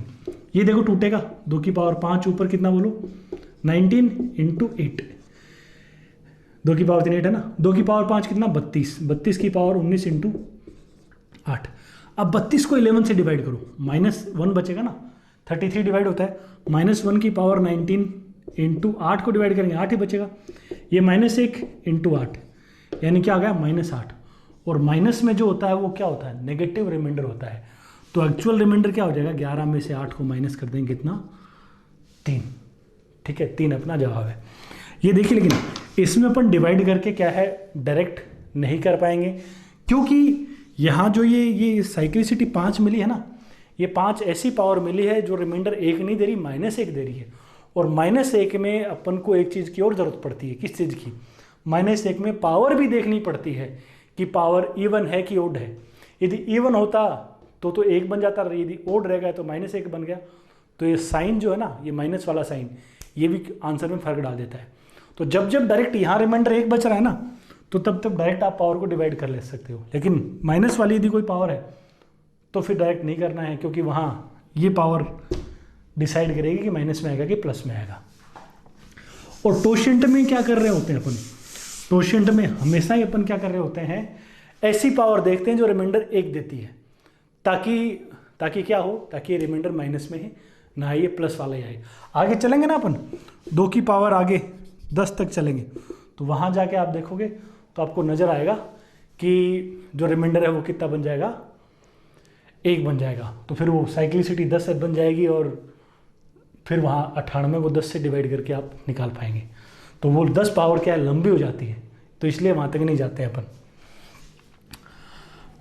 ये देखो टूटेगा 2 की पावर 5 ऊपर कितना बोलो 19 इंटू 8, 2 की पावर 3 8 है ना, 2 की पावर 5 कितना 32, 32 की पावर 19 इंटू 8। अब 32 को 11 से डिवाइड करो -1 बचेगा ना, 33 डिवाइड होता है, -1 की पावर 19 इंटू 8 को डिवाइड करेंगे 8 ही बचेगा, ये -1 इंटू 8 यानी क्या आ गया -8, और माइनस में जो होता है वो क्या होता है नेगेटिव रिमाइंडर होता है। तो एक्चुअल रिमाइंडर क्या हो जाएगा 11 में से 8 को माइनस कर देंगे कितना 3, ठीक है 3 अपना जवाब है। ये देखिए लेकिन इसमें अपन डिवाइड करके क्या है डायरेक्ट नहीं कर पाएंगे, क्योंकि यहाँ जो ये साइक्लिसिटी 5 मिली है ना, ये 5 ऐसी पावर मिली है जो रिमाइंडर 1 नहीं दे रही -1 दे रही है, और -1 में अपन को एक चीज़ की और ज़रूरत पड़ती है, किस चीज़ की -1 में पावर भी देखनी पड़ती है कि पावर इवन है कि ओड है। यदि इवन होता तो एक बन जाता, यदि ओड रहेगा तो -1 बन गया। तो ये साइन जो है ना, ये माइनस वाला साइन, ये भी आंसर में फर्क डाल देता है। तो जब जब डायरेक्ट यहाँ रिमाइंडर 1 बच रहा है ना, तो तब डायरेक्ट आप पावर को डिवाइड कर ले सकते हो। लेकिन माइनस वाली यदि कोई पावर है तो फिर डायरेक्ट नहीं करना है, क्योंकि वहाँ ये पावर डिसाइड करेगी कि माइनस में आएगा कि प्लस में आएगा। और टोशेंट में क्या कर रहे होते हैं अपन, टोशेंट में हमेशा ही अपन क्या कर रहे होते हैं, ऐसी पावर देखते हैं जो रिमाइंडर 1 देती है, ताकि क्या हो, ताकि रिमाइंडर माइनस में है ना, ये प्लस वाला ही आए। आगे चलेंगे ना अपन 2 की पावर आगे 10 तक चलेंगे, तो वहाँ जाके आप देखोगे तो आपको नज़र आएगा कि जो रिमाइंडर है वो कितना बन जाएगा, 1 बन जाएगा। तो फिर वो साइक्लिसिटी 10 बन जाएगी, और फिर वहाँ 98 को 10 से डिवाइड करके आप निकाल पाएंगे। तो वो 10 पावर क्या है, लंबी हो जाती है, तो इसलिए वहाँ तक नहीं जाते हैं अपन।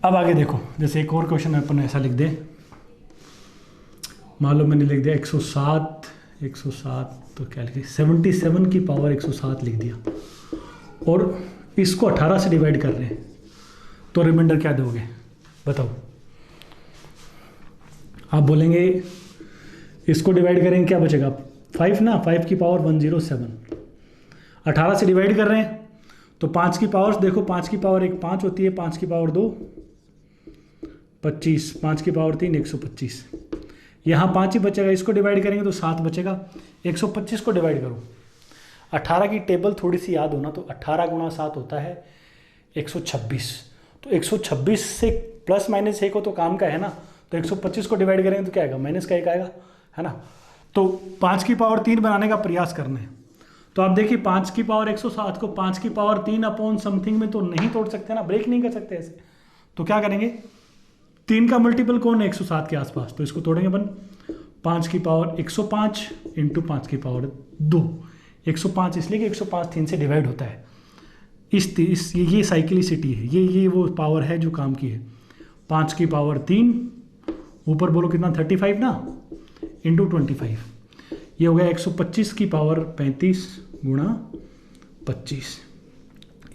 अब आगे देखो, जैसे एक और क्वेश्चन अपन ऐसा लिख दें, मान लो मैंने लिख दिया 107 तो क्या लिखे, 77 की पावर 107 लिख दिया, और इसको 18 से डिवाइड कर रहे हैं, तो रिमाइंडर क्या दोगे बताओ। आप बोलेंगे इसको डिवाइड करेंगे क्या बचेगा, 5 ना, 5 की पावर 107, 18 से डिवाइड कर रहे हैं तो 5 की पावर देखो, 5 की पावर 1 5 होती है, 5 की पावर 2 25, 5 की पावर 3 125, यहाँ 5 ही बचेगा, इसको डिवाइड करेंगे तो 7 बचेगा। 125 को डिवाइड करो, 18 की टेबल थोड़ी सी याद होना, तो 18 गुणा 7 होता है 126, तो 126 से प्लस माइनस 1 हो तो काम का है ना, तो 125 को डिवाइड करेंगे तो क्या आएगा, माइनस का 1 आएगा, है ना। तो 5 की पावर 3 बनाने का प्रयास करना है। तो आप देखिए 5 की पावर 107 को 5 की पावर 3 अपॉन समथिंग में तो नहीं तोड़ सकते ना, ब्रेक नहीं कर सकते ऐसे, तो क्या करेंगे, 3 का मल्टीपल कौन है 107 के आसपास, तो इसको तोड़ेंगे अपन, 5 की पावर 105 इंटू 5 की पावर 2, 105 इसलिए कि 105 3 से डिवाइड होता है। ये साइक्लिसिटी है, ये वो पावर है जो काम की है। 5 की पावर 3 ऊपर बोलो कितना 35 ना, इंटू 25, ये हो गया 125 की पावर 35 गुणा 25,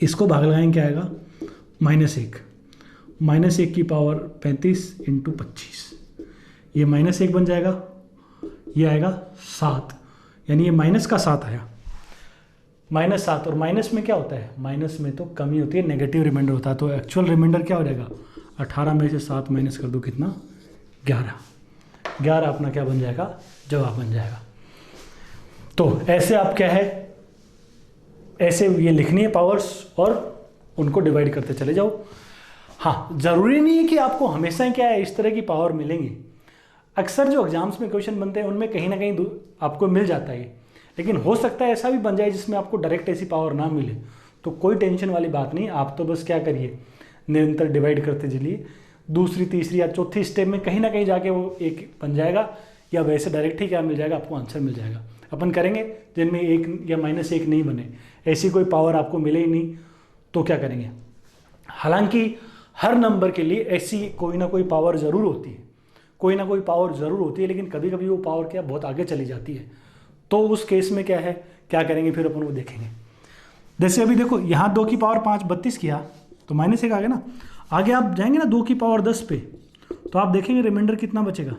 इसको भाग लगाएंगे क्या आएगा -1 की पावर 35 इंटू 25, ये -1 बन जाएगा, ये आएगा 7, यानी ये माइनस का 7 आया, -7। और माइनस में क्या होता है, माइनस में तो कमी होती है, नेगेटिव रिमाइंडर होता है, तो एक्चुअल रिमाइंडर क्या हो जाएगा, 18 में से 7 माइनस कर दो कितना 11 अपना क्या बन जाएगा, जवाब बन जाएगा। तो ऐसे आप क्या है, ऐसे ये लिखनी है पावर्स और उनको डिवाइड करते चले जाओ। हाँ, ज़रूरी नहीं है कि आपको हमेशा क्या है इस तरह की पावर मिलेंगी। अक्सर जो एग्जाम्स में क्वेश्चन बनते हैं उनमें कहीं ना कहीं आपको मिल जाता है, लेकिन हो सकता है ऐसा भी बन जाए जिसमें आपको डायरेक्ट ऐसी पावर ना मिले, तो कोई टेंशन वाली बात नहीं। आप तो बस क्या करिए, निरंतर डिवाइड करते चलिए, दूसरी तीसरी या चौथी स्टेप में कहीं ना कहीं जाके वो एक बन जाएगा, या वैसे डायरेक्ट ही क्या मिल जाएगा, आपको आंसर मिल जाएगा। अपन करेंगे जिनमें 1 या -1 नहीं बने, ऐसी कोई पावर आपको मिले ही नहीं, तो क्या करेंगे। हालांकि हर नंबर के लिए ऐसी कोई ना कोई पावर ज़रूर होती है, कोई ना कोई पावर ज़रूर होती है, लेकिन कभी कभी वो पावर क्या बहुत आगे चली जाती है, तो उस केस में क्या है, क्या करेंगे फिर अपन वो देखेंगे। जैसे अभी देखो यहाँ 2 की पावर 5 32 किया तो -1 आ गया ना। आगे आप जाएंगे ना 2 की पावर 10 पे, तो आप देखेंगे रिमाइंडर कितना बचेगा,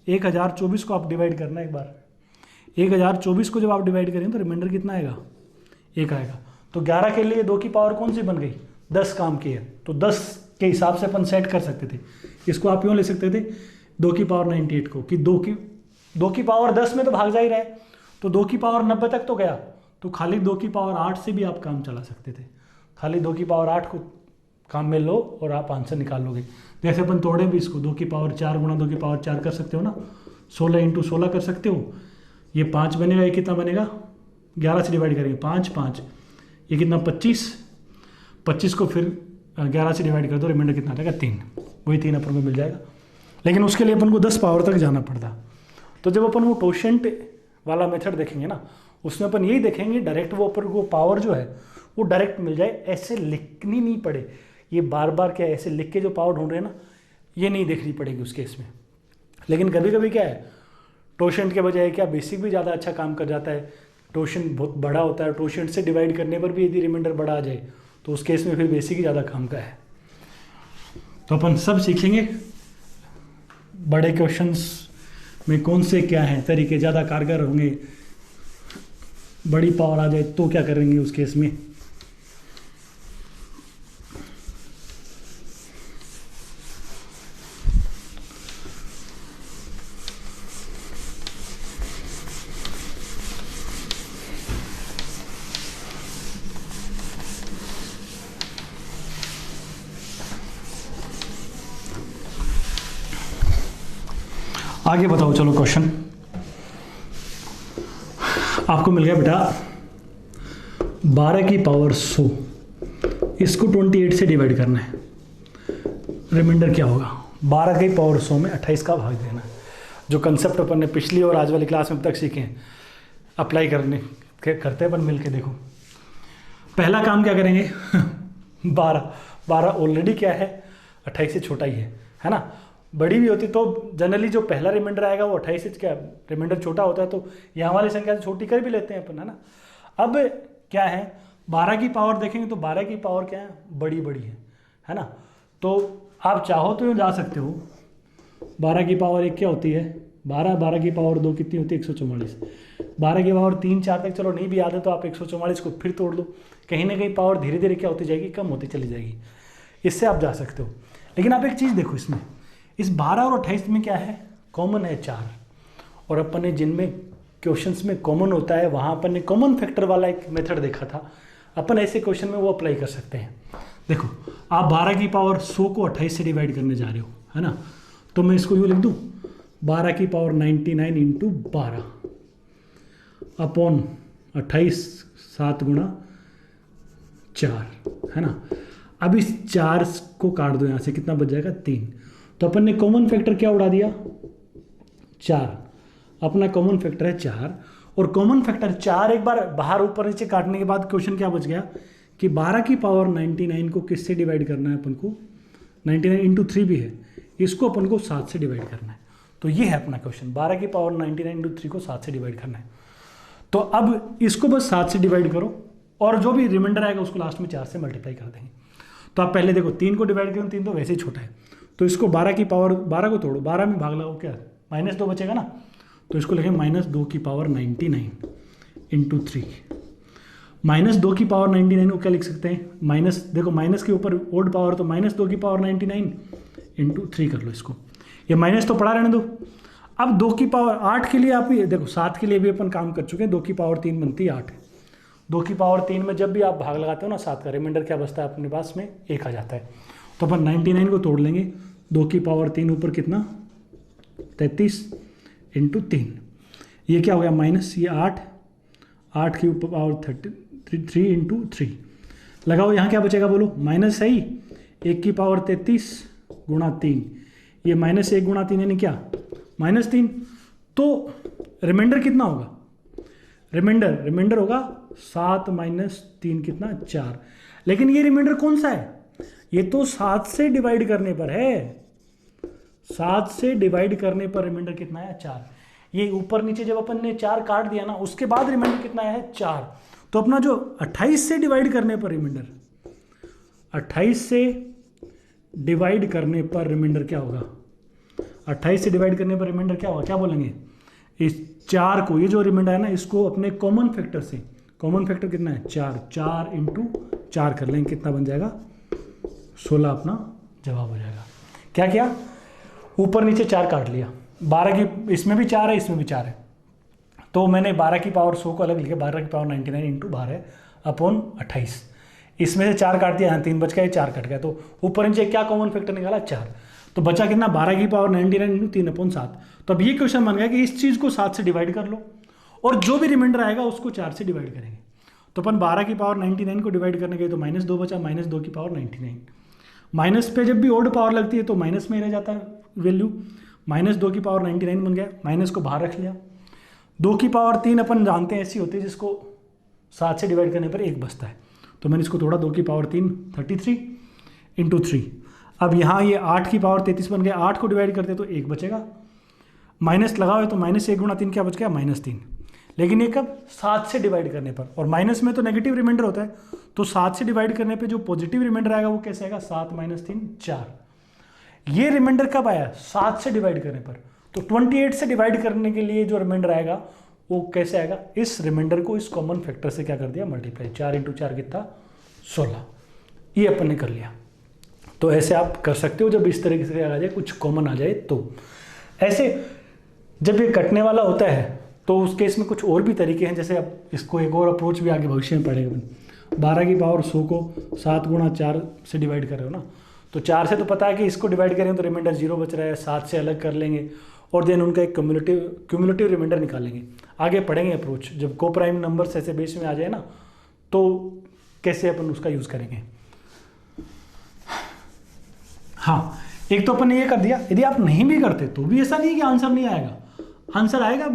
1024 को आप डिवाइड करना एक बार, 1024 को जब आप डिवाइड करेंगे तो रिमाइंडर कितना आएगा, 1 आएगा। तो 11 के लिए 2 की पावर कौन सी बन गई, 10 काम की है, तो 10 के हिसाब से अपन सेट कर सकते थे। इसको आप यूँ ले सकते थे 2 की पावर 98 को, कि 2 की पावर 10 में तो भाग जा ही रहा है, तो 2 की पावर 90 तक तो गया, तो खाली 2 की पावर 8 से भी आप काम चला सकते थे। खाली 2 की पावर 8 को काम में लो और आप आंसर निकाल लोगे। जैसे अपन तोड़े भी इसको, 2 की पावर 4 गुणा 2 की पावर 4 कर सकते हो ना, 16 इंटू 16 कर सकते हो, ये 5 बनेगा, ये कितना बनेगा, 11 से डिवाइड करेंगे 5 5, ये कितना 25 को फिर 11 से डिवाइड कर दो, रिमाइंडर कितना आ जाएगा 3, वही 3 अपन को मिल जाएगा। लेकिन उसके लिए अपन को 10 पावर तक जाना पड़ता। तो जब अपन वो टोशेंट वाला मेथड देखेंगे ना, उसमें अपन यही देखेंगे डायरेक्ट वो अपन को पावर जो है वो डायरेक्ट मिल जाए, ऐसे लिखनी नहीं पड़े, ये बार बार क्या ऐसे लिख के जो पावर ढूंढ रहे हैं ना, ये नहीं देखनी पड़ेगी उस केस में। लेकिन कभी कभी क्या है, टोशेंट के बजाय क्या बेसिक भी ज़्यादा अच्छा काम कर जाता है, टोशेंट बहुत बड़ा होता है, टोशेंट से डिवाइड करने पर भी यदि रिमाइंडर बड़ा आ जाए तो उस केस में फिर बेसिक ही ज़्यादा काम का है। तो अपन सब सीखेंगे बड़े क्वेश्चंस में कौन से क्या हैं तरीके ज़्यादा कारगर होंगे, बड़ी पावर आ जाए तो क्या करेंगे उस केस में। आगे बताओ, चलो क्वेश्चन आपको मिल गया बेटा 12 की पावर 100, इसको 28 से डिवाइड करना है, रिमाइंडर क्या होगा। 12 की पावर 100 में 28 का भाग देना है। जो कंसेप्ट अपन ने पिछली और आज वाली क्लास में अब तक सीखे हैं, अप्लाई करते हैं अपन मिल के। देखो पहला काम क्या करेंगे 12 ऑलरेडी क्या है 28 से छोटा ही है ना। बड़ी भी होती तो जनरली जो पहला रिमाइंडर आएगा वो 28 से क्या रिमाइंडर छोटा होता है, तो यहाँ वाली संख्या से छोटी कर भी लेते हैं अपन, है ना। अब क्या है 12 की पावर देखेंगे तो 12 की पावर क्या है, बड़ी है ना। तो आप चाहो तो यूँ जा सकते हो, 12 की पावर 1 क्या होती है 12 की पावर 2 कितनी होती है 144, 12 की पावर 3 4 तक चलो नहीं भी याद है तो आप 144 को फिर तोड़ दो, कहीं ना कहीं पावर धीरे धीरे क्या होती जाएगी, कम होती चली जाएगी। इससे आप जा सकते हो। लेकिन आप एक चीज़ देखो, इसमें इस 12 और 28 में क्या है, कॉमन है 4, और अपन ने जिनमें क्वेश्चंस में कॉमन होता है वहाँ अपन ने कॉमन फैक्टर वाला एक मेथड देखा था, अपन ऐसे क्वेश्चन में वो अप्लाई कर सकते हैं। देखो आप 12 की पावर 100 को 28 से डिवाइड करने जा रहे हो, है ना। तो मैं इसको यूँ लिख दूँ 12 की पावर 99 इंटू 12 अपॉन 28, 7 गुणा 4, है ना। अब इस 4 को काट दो यहाँ से, कितना बच जाएगा 3। तो अपन ने कॉमन फैक्टर क्या उड़ा दिया 4, अपना कॉमन फैक्टर है 4, और कॉमन फैक्टर 4 एक बार बाहर ऊपर नीचे काटने के बाद क्वेश्चन क्या बच गया कि 12 की पावर 99 को किससे डिवाइड करना है अपन को, 99 इंटू 3 भी है, इसको अपन को 7 से डिवाइड करना है। तो ये है अपना क्वेश्चन, 12 की पावर 99 इंटू 3 को 7 से डिवाइड करना है। तो अब इसको बस 7 से डिवाइड करो और जो भी रिमाइंडर आएगा उसको लास्ट में 4 से मल्टीप्लाई कर देंगे। तो आप पहले देखो 3 को डिवाइड करें, 3 तो वैसे ही छोटा है, तो इसको 12 की पावर 12 को तोड़ो, 12 में भाग लगाओ क्या -2 बचेगा ना, तो इसको लिखें -2 की पावर 99 इंटू 3। -2 की पावर 99 को क्या लिख सकते हैं, माइनस, देखो माइनस के ऊपर ओड पावर, तो -2 की पावर 99 इंटू 3 कर लो इसको, ये माइनस तो पड़ा रहने दो। अब 2 की पावर 8 के लिए आप ये देखो, 7 के लिए भी अपन काम कर चुके हैं, 2 की पावर 3 बनती है 8। 2 की पावर 3 में जब भी आप भाग लगाते हो ना 7 का, रिमाइंडर क्या बचता है अपने पास में 1 आ जाता है। तो अपन 99 को तोड़ लेंगे, 2 की पावर 3 ऊपर कितना 33 इंटू 3, ये क्या हो गया माइनस, ये 8 की ऊपर पावर 3 इंटू 3 लगाओ, यहाँ क्या बचेगा बोलो, माइनस है ही, 1 की पावर 33 गुणा 3, ये -1 गुणा 3 यानी क्या -3। तो रिमाइंडर कितना होगा, रिमाइंडर होगा 7 - 3 कितना 4। लेकिन ये रिमाइंडर कौन सा है, ये तो 7 से डिवाइड करने पर है, 7 से डिवाइड करने पर रिमाइंडर कितना है 4। ये ऊपर नीचे जब अपन ने 4 काट दिया ना उसके बाद रिमाइंडर कितना है 4। तो अपना जो 28 से डिवाइड करने पर रिमाइंडर, 28 से डिवाइड करने पर रिमाइंडर क्या होगा, 28 से डिवाइड करने पर रिमाइंडर क्या होगा, क्या बोलेंगे, इस 4 को, ये जो रिमाइंडर है ना इसको अपने कॉमन फैक्टर से, कॉमन फैक्टर कितना है 4 इंटू 4 कर लेंगे, कितना बन जाएगा 16, अपना जवाब हो जाएगा। क्या किया, ऊपर नीचे 4 काट लिया, 12 की इसमें भी 4 है इसमें भी 4 है, तो मैंने 12 की पावर 100 को अलग लिखा, 12 की पावर 99 इंटू 12 अपॉन 28, इसमें से 4 काट दिया, यहाँ 3 बच गया, 4 कट गया, तो ऊपर नीचे क्या कॉमन फैक्टर निकाला 4, तो बचा कितना 12 की पावर 99 इंटू 3 अपॉन 7। तो अब ये क्वेश्चन बन गया कि इस चीज़ को 7 से डिवाइड कर लो और जो भी रिमाइंडर आएगा उसको 4 से डिवाइड करेंगे। तो अपन 12 की पावर 99 को डिवाइड करने गए तो -2 बचा, -2 की पावर 99, माइनस पे जब भी ओड पावर लगती है तो माइनस में ही रह जाता है वैल्यू, -2 की पावर 99 बन गया, माइनस को बाहर रख लिया। 2 की पावर 3 अपन जानते हैं ऐसी होती है जिसको 7 से डिवाइड करने पर 1 बचता है, तो मैंने इसको थोड़ा 2 की पावर 3 33 इंटू 3। अब यहाँ ये 8 की पावर 33 बन गया, 8 को डिवाइड करते तो 1 बचेगा, माइनस लगाओ है तो -1 गुणा 3 क्या बच गया -3। लेकिन ये कब 7 से डिवाइड करने पर, और माइनस में तो नेगेटिव रिमाइंडर होता है, तो 7 से डिवाइड करने पे जो पॉजिटिव रिमाइंडर आएगा वो कैसे आएगा 7 - 3 4। ये रिमाइंडर कब आया? 7 से डिवाइड करने पर। तो 28 से डिवाइड करने के लिए जो रिमाइंडर आएगा वो कैसे आएगा? इस रिमाइंडर को इस कॉमन फैक्टर से क्या कर दिया? मल्टीप्लाई। 4 × 4 कितना? 16। ये अपन ने कर लिया। तो ऐसे आप कर सकते हो जब इस तरीके से आ जाए, कुछ कॉमन आ जाए तो। ऐसे जब ये कटने वाला होता है तो उस केस में कुछ और भी तरीके हैं, जैसे अब इसको एक और अप्रोच भी आगे भविष्य में पढ़ेगा। 12 की पावर 100 को 7 × 4 से डिवाइड कर रहे हो ना, तो 4 से तो पता है कि इसको डिवाइड करें तो रिमाइंडर 0 बच रहा है, 7 से अलग कर लेंगे और देन उनका एक क्यूमुलेटिव रिमाइंडर निकालेंगे। आगे पढ़ेंगे अप्रोच, जब को प्राइम नंबर्स ऐसे बेस में आ जाए ना तो कैसे अपन उसका यूज़ करेंगे। हाँ, एक तो अपन ने ये कर दिया। यदि आप नहीं भी करते तो भी ऐसा नहीं है कि आंसर नहीं आएगा, आंसर आएगा,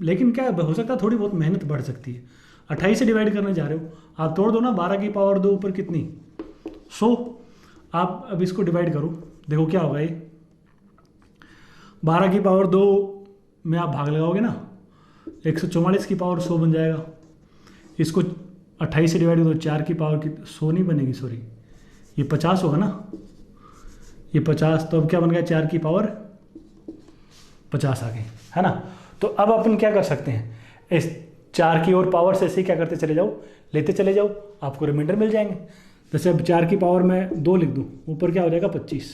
लेकिन क्या हो सकता है थोड़ी बहुत मेहनत बढ़ सकती है। 28 से डिवाइड करने जा रहे हो, आप तोड़ दो ना, 12 की पावर 2 ऊपर कितनी? 100। आप अब इसको डिवाइड करो, देखो क्या होगा। ये 12 की पावर 2 में आप भाग लगाओगे ना, 144 की पावर 100 बन जाएगा। इसको 28 से डिवाइड करो, 4 की पावर की 100 नहीं बनेगी, सॉरी, ये 50 होगा ना, ये 50। तो अब क्या बन गया? 4 की पावर 50 आ गई, है ना। तो अब अपन क्या कर सकते हैं, इस 4 की और पावर से ऐसे क्या करते चले जाओ, लेते चले जाओ, आपको रिमाइंडर मिल जाएंगे। जैसे अब 4 की पावर में 2 लिख दूँ, ऊपर क्या हो जाएगा? 25,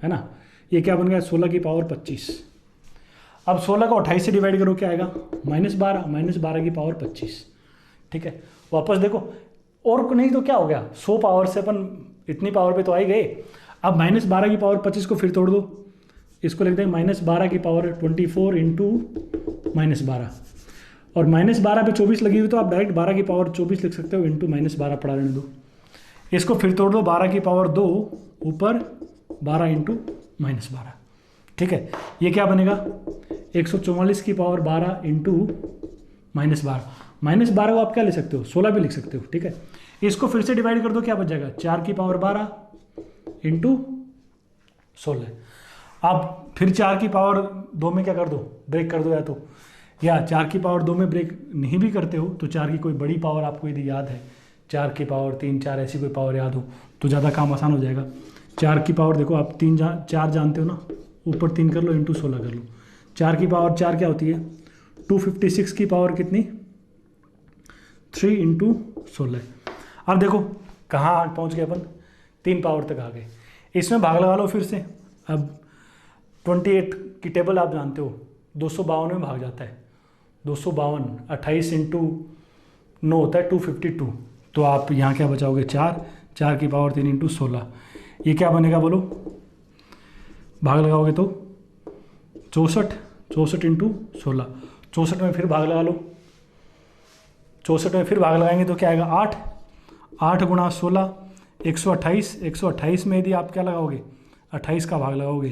है ना। ये क्या बन गया? 16 की पावर 25। अब 16 को 28 से डिवाइड करो, क्या आएगा? -12, -12 की पावर 25। ठीक है, वापस देखो, और नहीं तो क्या हो गया? 100 पावर से अपन इतनी पावर पे तो आ ही गए। अब -12 की पावर 25 को फिर तोड़ दो, इसको लिख दें -12 की पावर 24 × -12, और -12 पे 24 लगी हुई तो आप डायरेक्ट 12 की पावर 24 लिख सकते हो, इंटू -12 पढ़ा रहने दो। इसको फिर तोड़ दो, 12 की पावर 2 ऊपर 12 × -12। ठीक है, ये क्या बनेगा? 144 की पावर 12 × -12। -12 को आप क्या ले सकते हो? 16 भी लिख सकते हो। ठीक है, इसको फिर से डिवाइड कर दो, क्या बच जाएगा? 4 की पावर 12 × 16। आप फिर 4 की पावर 2 में क्या कर दो? ब्रेक कर दो, या 4 की पावर 2 में ब्रेक नहीं भी करते हो तो 4 की कोई बड़ी पावर आपको यदि याद है, 4 की पावर 3, 4 ऐसी कोई पावर याद हो तो ज़्यादा काम आसान हो जाएगा। 4 की पावर देखो आप 4 जानते हो ना, ऊपर 3 कर लो, इंटू 16 कर लो। 4 की पावर 4 क्या होती है? 256 की पावर कितनी? 3 × 16। अब देखो कहाँ पहुँच गए अपन? 3 पावर तक आ गए। इसमें भाग लगा लो फिर से। अब 28 की टेबल आप जानते हो, 252 में भाग जाता है। 252 28 × 9 होता है 252। तो आप यहाँ क्या बचाओगे? 4 की पावर 3 × 16। ये क्या बनेगा बोलो? भाग लगाओगे तो 64 × 16। 64 में फिर भाग लगा लो, 64 में फिर भाग लगाएंगे तो क्या आएगा? 8 × 16 128। 128 में यदि आप क्या लगाओगे? 28 का भाग लगाओगे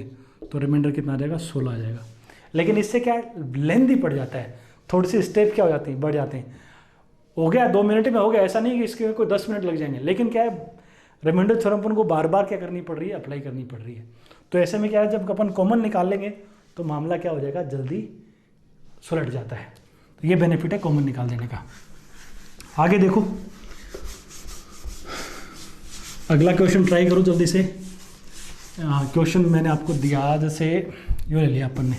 तो रिमाइंडर कितना आ जाएगा? 16 आ जाएगा। लेकिन इससे क्या लेंथी पड़ जाता है, थोड़ी सी स्टेप क्या हो जाती है? बढ़ जाते हैं। हो गया 2 मिनट में हो गया, ऐसा नहीं कि इसके कोई 10 मिनट लग जाएंगे। लेकिन क्या है, रिमाइंडर थ्योरम अपन को बार बार क्या करनी पड़ रही है? अप्लाई करनी पड़ रही है। तो ऐसे में क्या है, जब अपन कॉमन निकाल लेंगे तो मामला क्या हो जाएगा? जल्दी सुलट जाता है। तो ये बेनिफिट है कॉमन निकाल देने का। आगे देखो, अगला क्वेश्चन ट्राई करो जल्दी से। क्वेश्चन मैंने आपको दिया, जैसे ये ले लिया अपन ने,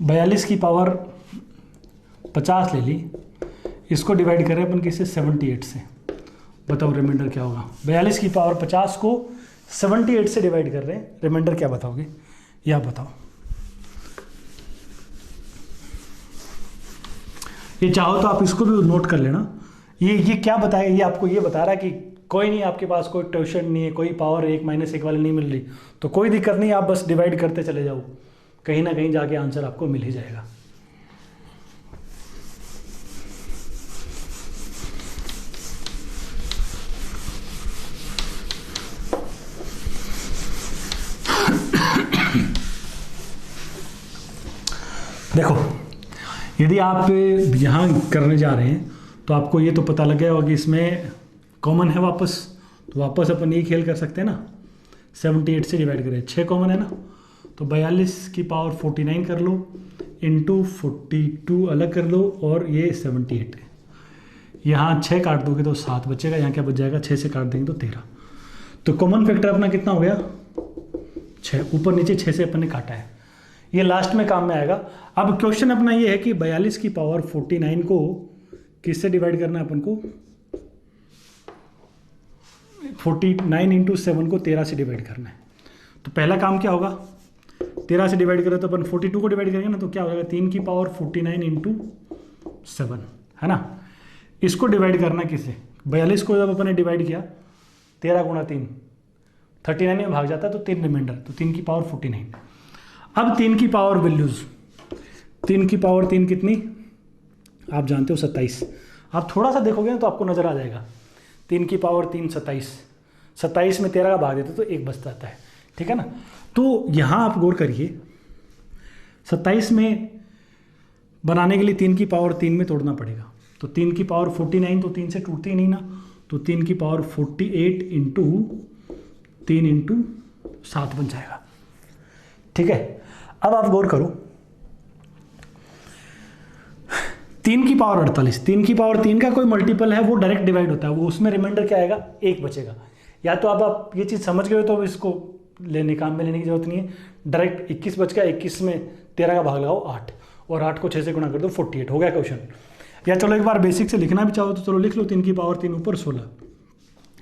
42 की पावर 50 ले ली, इसको डिवाइड करें अपन किससे? 78 से। बताओ रिमाइंडर क्या होगा? 42 की पावर 50 को 78 से डिवाइड कर रहे हैं, रिमाइंडर क्या बताओगे? या बताओ। ये चाहो तो आप इसको भी नोट कर लेना। ये क्या बताएगा? ये आपको ये बता रहा है कि कोई नहीं, आपके पास कोई ट्यूशन नहीं है, कोई पावर 1 - 1 वाली नहीं मिल रही, तो कोई दिक्कत नहीं, आप बस डिवाइड करते चले जाओ, कहीं ना कहीं जाके आंसर आपको मिल ही जाएगा। देखो, यदि आप यहाँ करने जा रहे हैं तो आपको ये तो पता लग गया होगा कि इसमें कॉमन है वापस, तो वापस अपन ये खेल कर सकते हैं ना, 78 से डिवाइड करें, 6 कॉमन है ना, तो 42 की पावर 49 कर लो, इंटू 42 अलग कर लो, और ये 78 है। यहाँ 6 काट दोगे तो 7 बचेगा, यहाँ क्या बच जाएगा? 6 से काट देंगे तो 13। तो कॉमन फैक्टर अपना कितना हो गया? 6, ऊपर नीचे 6 से अपन ने काटा है, ये लास्ट में काम में आएगा। अब क्वेश्चन अपना ये है कि 42 की पावर 49 को किससे डिवाइड करना है अपन को, 49 इंटू 7 को 13 से डिवाइड करना है। तो पहला काम क्या होगा, 13 से डिवाइड करें तो अपन 42 को डिवाइड करेंगे ना, तो क्या हो जाएगा 3 की पावर 49 इंटू 7, है ना। इसको डिवाइड करना किससे, 42 को जब अपन ने डिवाइड किया 13 गुणा 3 39 में भाग जाता है, तो 3 रिमाइंडर, तो 3 की पावर 49। अब 3 की पावर वैल्यूज, 3 की पावर 3 कितनी आप जानते हो 27। आप थोड़ा सा देखोगे ना तो आपको नजर आ जाएगा, 3 की पावर 3 27, 27 में 13 का भाग देते तो 1 बचता आता है, ठीक है ना। तो यहाँ आप गौर करिए, 27 में बनाने के लिए 3 की पावर 3 में तोड़ना पड़ेगा, तो 3 की पावर 49 तो 3 से टूटती नहीं ना, तो 3 की पावर 48 इंटू 3 इंटू 7 बन जाएगा, ठीक है। अब आप गौर करो, 3 की पावर 48, 3 की पावर 3 का कोई मल्टीपल है वो डायरेक्ट डिवाइड होता है, वो उसमें रिमाइंडर क्या आएगा 1 बचेगा। या तो अब आप ये चीज़ समझ गए हो तो अब इसको काम में लेने की जरूरत नहीं है, डायरेक्ट 21 बच गया, 21 में 13 का भाग लगाओ 8, और 8 को 6 से गुणा कर दो 48 हो गया क्वेश्चन। या चलो एक बार बेसिक से लिखना भी चाहो तो चलो लिख लो, 3 की पावर 3 ऊपर 16।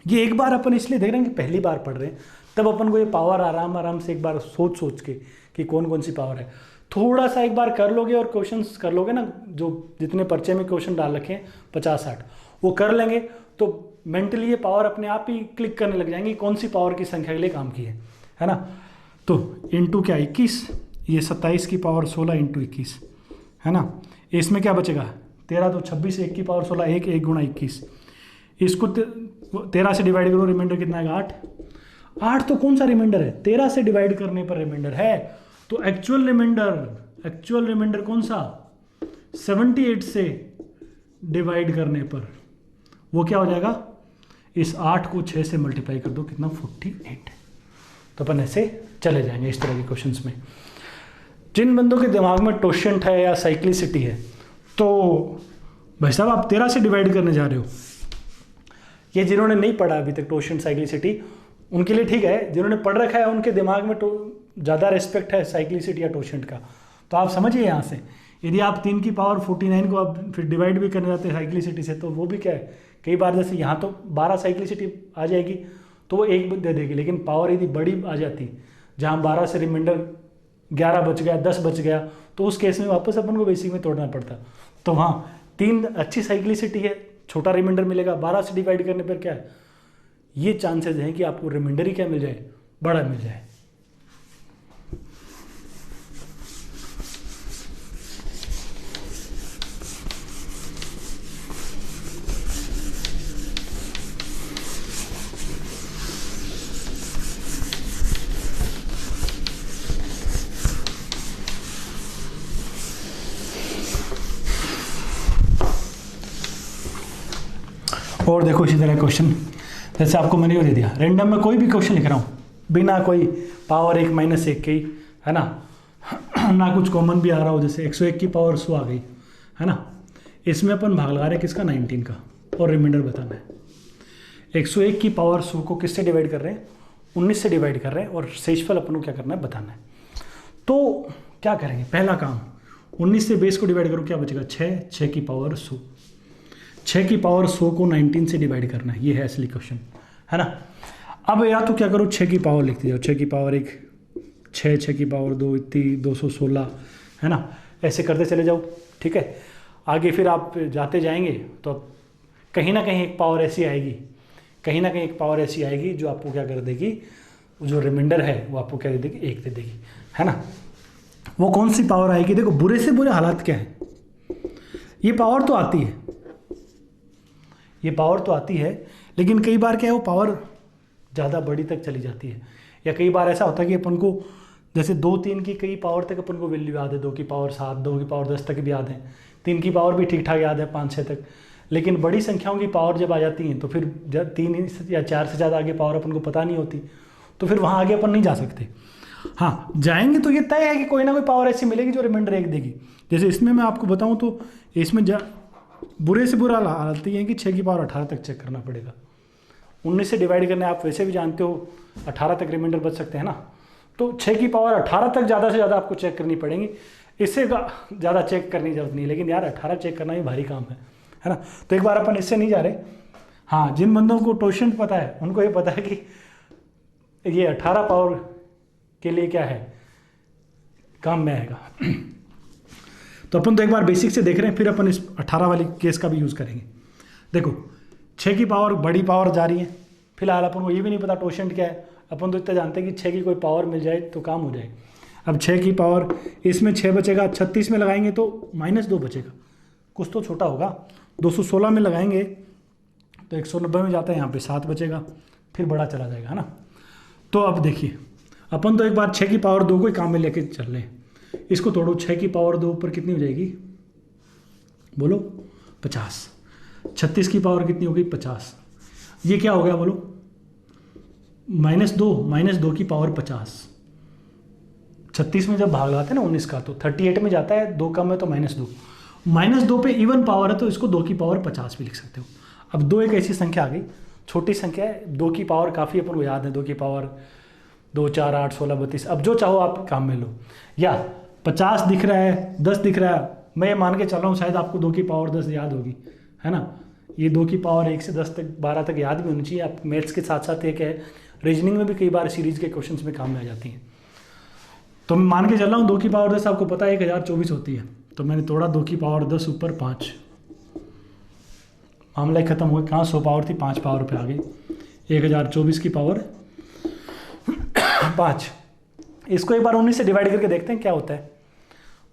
ये एक बार अपन इसलिए देख रहे हैं कि पहली बार पढ़ रहे हैं, तब अपन को ये पावर आराम से एक बार सोच के कि कौन कौन सी पावर है, थोड़ा सा एक बार कर लोगे और क्वेश्चंस कर लोगे ना, जो जितने पर्चे में क्वेश्चन डाल रखे हैं 50-60 वो कर लेंगे, तो मेंटली ये पावर अपने आप ही क्लिक करने लग जाएंगे कौन सी पावर की संख्या के लिए काम की है ना। तो इंटू क्या 21, ये 27 की पावर 16 इंटू 21, है ना। इसमें क्या बचेगा 13 तो 26, 1 की पावर 16, 1 गुणा 21, इसको 13 से डिवाइड करो, रिमाइंडर कितना आएगा 8। 8 तो कौन सा रिमाइंडर है, 13 से डिवाइड करने पर रिमाइंडर है, तो एक्चुअल रिमाइंडर कौन सा 78 से डिवाइड करने पर वो क्या हो जाएगा, इस 8 को 6 से मल्टीप्लाई कर दो, कितना 48। तो अपन ऐसे चले जाएंगे इस तरह के क्वेश्चंस में। जिन बंदों के दिमाग में टोशेंट है या साइक्लिसिटी है, तो भाई साहब आप 13 से डिवाइड करने जा रहे हो, ये जिन्होंने नहीं पढ़ा अभी तक टोशेंट साइक्लिसिटी उनके लिए ठीक है, जिन्होंने पढ़ रखा है उनके दिमाग में ज़्यादा रेस्पेक्ट है साइक्लिसिटी या टोशेंट का। तो आप समझिए यहाँ से, यदि आप 3 की पावर 49 को आप फिर डिवाइड भी करने जाते हैं साइक्लिसिटी से, तो वो भी क्या है, कई बार जैसे यहाँ तो 12 साइक्लिसिटी आ जाएगी तो वो 1 दे देगी, लेकिन पावर यदि बड़ी आ जाती, जहाँ 12 से रिमाइंडर 11 बच गया, 10 बच गया, तो उस केस में वापस अपन को बेसिक में तोड़ना पड़ता। तो वहाँ 3 अच्छी साइक्लिसिटी है, छोटा रिमाइंडर मिलेगा, 12 से डिवाइड करने पर क्या है, ये चांसेस हैं कि आपको रिमाइंडर ही क्या मिल जाए, बड़ा मिल जाए। और देखो इसी तरह क्वेश्चन, जैसे आपको मैंने ये दे दिया, रैंडम में कोई भी क्वेश्चन लिख रहा हूँ बिना कोई पावर 1 - 1 की, है ना, ना कुछ कॉमन भी आ रहा हो, जैसे 101 की पावर 100 आ गई, है ना, इसमें अपन भाग लगा रहे हैं किसका 19 का, और रिमाइंडर बताना है। 101 की पावर 100 को किससे डिवाइड कर रहे हैं, 19 से डिवाइड कर रहे हैं, और शेषफल अपन को क्या करना है बताना है। तो क्या करेंगे, पहला काम 19 से बेस को डिवाइड करो, क्या बचेगा 6, 6 की पावर 100, 6 की पावर 100 को 19 से डिवाइड करना है, ये है असली क्वेश्चन, है ना। अब या तो क्या करो 6 की पावर लिखते जाओ, 6 की पावर 1 6, 6 की पावर 2 इतनी 216, है ना, ऐसे करते चले जाओ, ठीक है। आगे फिर आप जाते जाएंगे तो कहीं ना कहीं एक पावर ऐसी आएगी, कहीं ना कहीं एक पावर ऐसी आएगी जो आपको क्या कर देगी, जो रिमाइंडर है वो आपको क्या दे देगी, 1 दे देगी, है ना। वो कौन सी पावर आएगी, देखो बुरे से बुरे हालात क्या है, ये पावर तो आती है, ये पावर तो आती है, लेकिन कई बार क्या है वो पावर ज़्यादा बड़ी तक चली जाती है, या कई बार ऐसा होता है कि अपन को जैसे 2, 3 की कई पावर तक अपन को वैल्यू याद है, 2 की पावर 7, 2 की पावर 10 तक भी याद है, 3 की पावर भी ठीक ठाक याद है, 5, 6 तक, लेकिन बड़ी संख्याओं की पावर जब आ जाती हैं तो फिर जब 3 या 4 से ज़्यादा आगे पावर अपन को पता नहीं होती, तो फिर वहाँ आगे अपन नहीं जा सकते। हाँ जाएंगे तो ये तय है कि कोई ना कोई पावर ऐसी मिलेगी जो रिमाइंडर 1 देगी। जैसे इसमें मैं आपको बताऊँ तो इसमें बुरे से बुरा हालत ये है कि 6 की पावर 18 तक चेक करना पड़ेगा, 19 से डिवाइड करने आप वैसे भी जानते हो 18 तक रिमाइंडर बच सकते हैं ना, तो 6 की पावर 18 तक ज़्यादा से ज़्यादा आपको चेक करनी पड़ेगी, इससे ज़्यादा चेक करने की जरूरत नहीं। लेकिन यार 18 चेक करना भी भारी काम है ना। तो एक बार अपन इससे नहीं जा रहे। हाँ, जिन बंदों को टोशेंट पता है उनको ये पता है कि ये 18 पावर के लिए क्या है, काम में आएगा। तो अपन तो एक बार बेसिक से देख रहे हैं, फिर अपन इस 18 वाली केस का भी यूज़ करेंगे। देखो 6 की पावर बड़ी पावर जा रही है, फिलहाल अपन को ये भी नहीं पता टोशेंट क्या है, अपन तो इतना जानते हैं कि 6 की कोई पावर मिल जाए तो काम हो जाए। अब 6 की पावर, इसमें 6 बचेगा, 36 में लगाएंगे तो -2 बचेगा, कुछ तो छोटा होगा। 216 में लगाएंगे तो 190 में जाता है, यहाँ पे 7 बचेगा, फिर बड़ा चला जाएगा, है ना। तो अब देखिए अपन तो एक बार 6 की पावर 2 को ही काम में लेके चल रहे हैं। इसको तोड़ो, 6 की पावर 2 ऊपर कितनी हो जाएगी, बोलो 50। 36 की पावर कितनी होगी, 50। ये क्या हो गया बोलो, -2 की पावर 50। 36 में जब भाग लगाते हैं ना 19 का, तो 38 में जाता है, 2 कम है तो -2 पे इवन पावर है तो इसको 2 की पावर 50 भी लिख सकते हो। अब 2 एक ऐसी संख्या आ गई, छोटी संख्या है, 2 की पावर काफ़ी अपन को याद है, 2 की पावर 2, 4, 8, 16, 32, अब जो चाहो आप काम में लो। या 50 दिख रहा है, 10 दिख रहा है, मैं ये मान के चल रहा हूँ शायद आपको 2 की पावर 10 याद होगी, है ना। ये 2 की पावर 1 से 10 तक 12 तक याद भी होनी चाहिए। आप मैथ्स के साथ साथ एक है रीजनिंग में भी कई बार सीरीज के क्वेश्चंस में काम में आ जाती हैं। तो मैं मान के चल रहा हूँ 2 की पावर 10 आपको पता है 1024 होती है, तो मैंने तोड़ा 2 की पावर 10 ऊपर 5, मामला ही खत्म हो गया। कहाँ 100 पावर थी, 5 पावर पे आ गई, 1024 की पावर 5। इसको एक बार 19 से डिवाइड करके देखते हैं क्या होता है।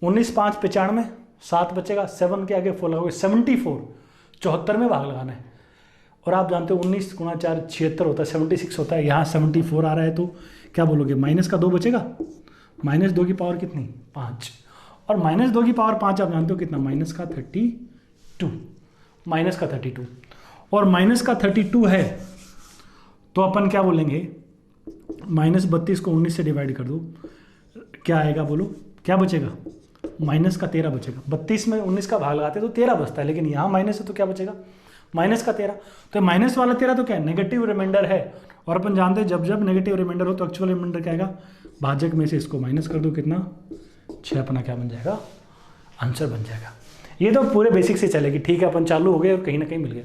19 5 95, 7 बचेगा, 7 के आगे 4 लगाओगे, 74, 74 में भाग लगाना है। और आप जानते हो 19 × 4 76 होता है, 76 होता है, यहाँ 74 आ रहा है तो क्या बोलोगे, माइनस का 2 बचेगा, -2 की पावर कितनी, 5। और -2 की पावर 5 आप जानते हो कितना, -32 और -32 है तो अपन क्या बोलेंगे, -32 को 19 से डिवाइड कर दो, क्या आएगा बोलो, क्या बचेगा, -13 बचेगा। 32 में 19 का भाग लगाते तो 13 बचता है, लेकिन यहाँ माइनस है तो क्या बचेगा, -13। तो माइनस वाला 13 तो क्या है, नेगेटिव रिमाइंडर है। और अपन जानते हैं जब जब नेगेटिव रिमाइंडर हो तो एक्चुअल रिमाइंडर क्या आएगा, भाजक में से इसको माइनस कर दो, कितना 6, अपना क्या बन जाएगा, आंसर बन जाएगा। ये तो पूरे बेसिक से चलेगी, ठीक है। अपन चालू हो गए और कहीं ना कहीं मिल गया।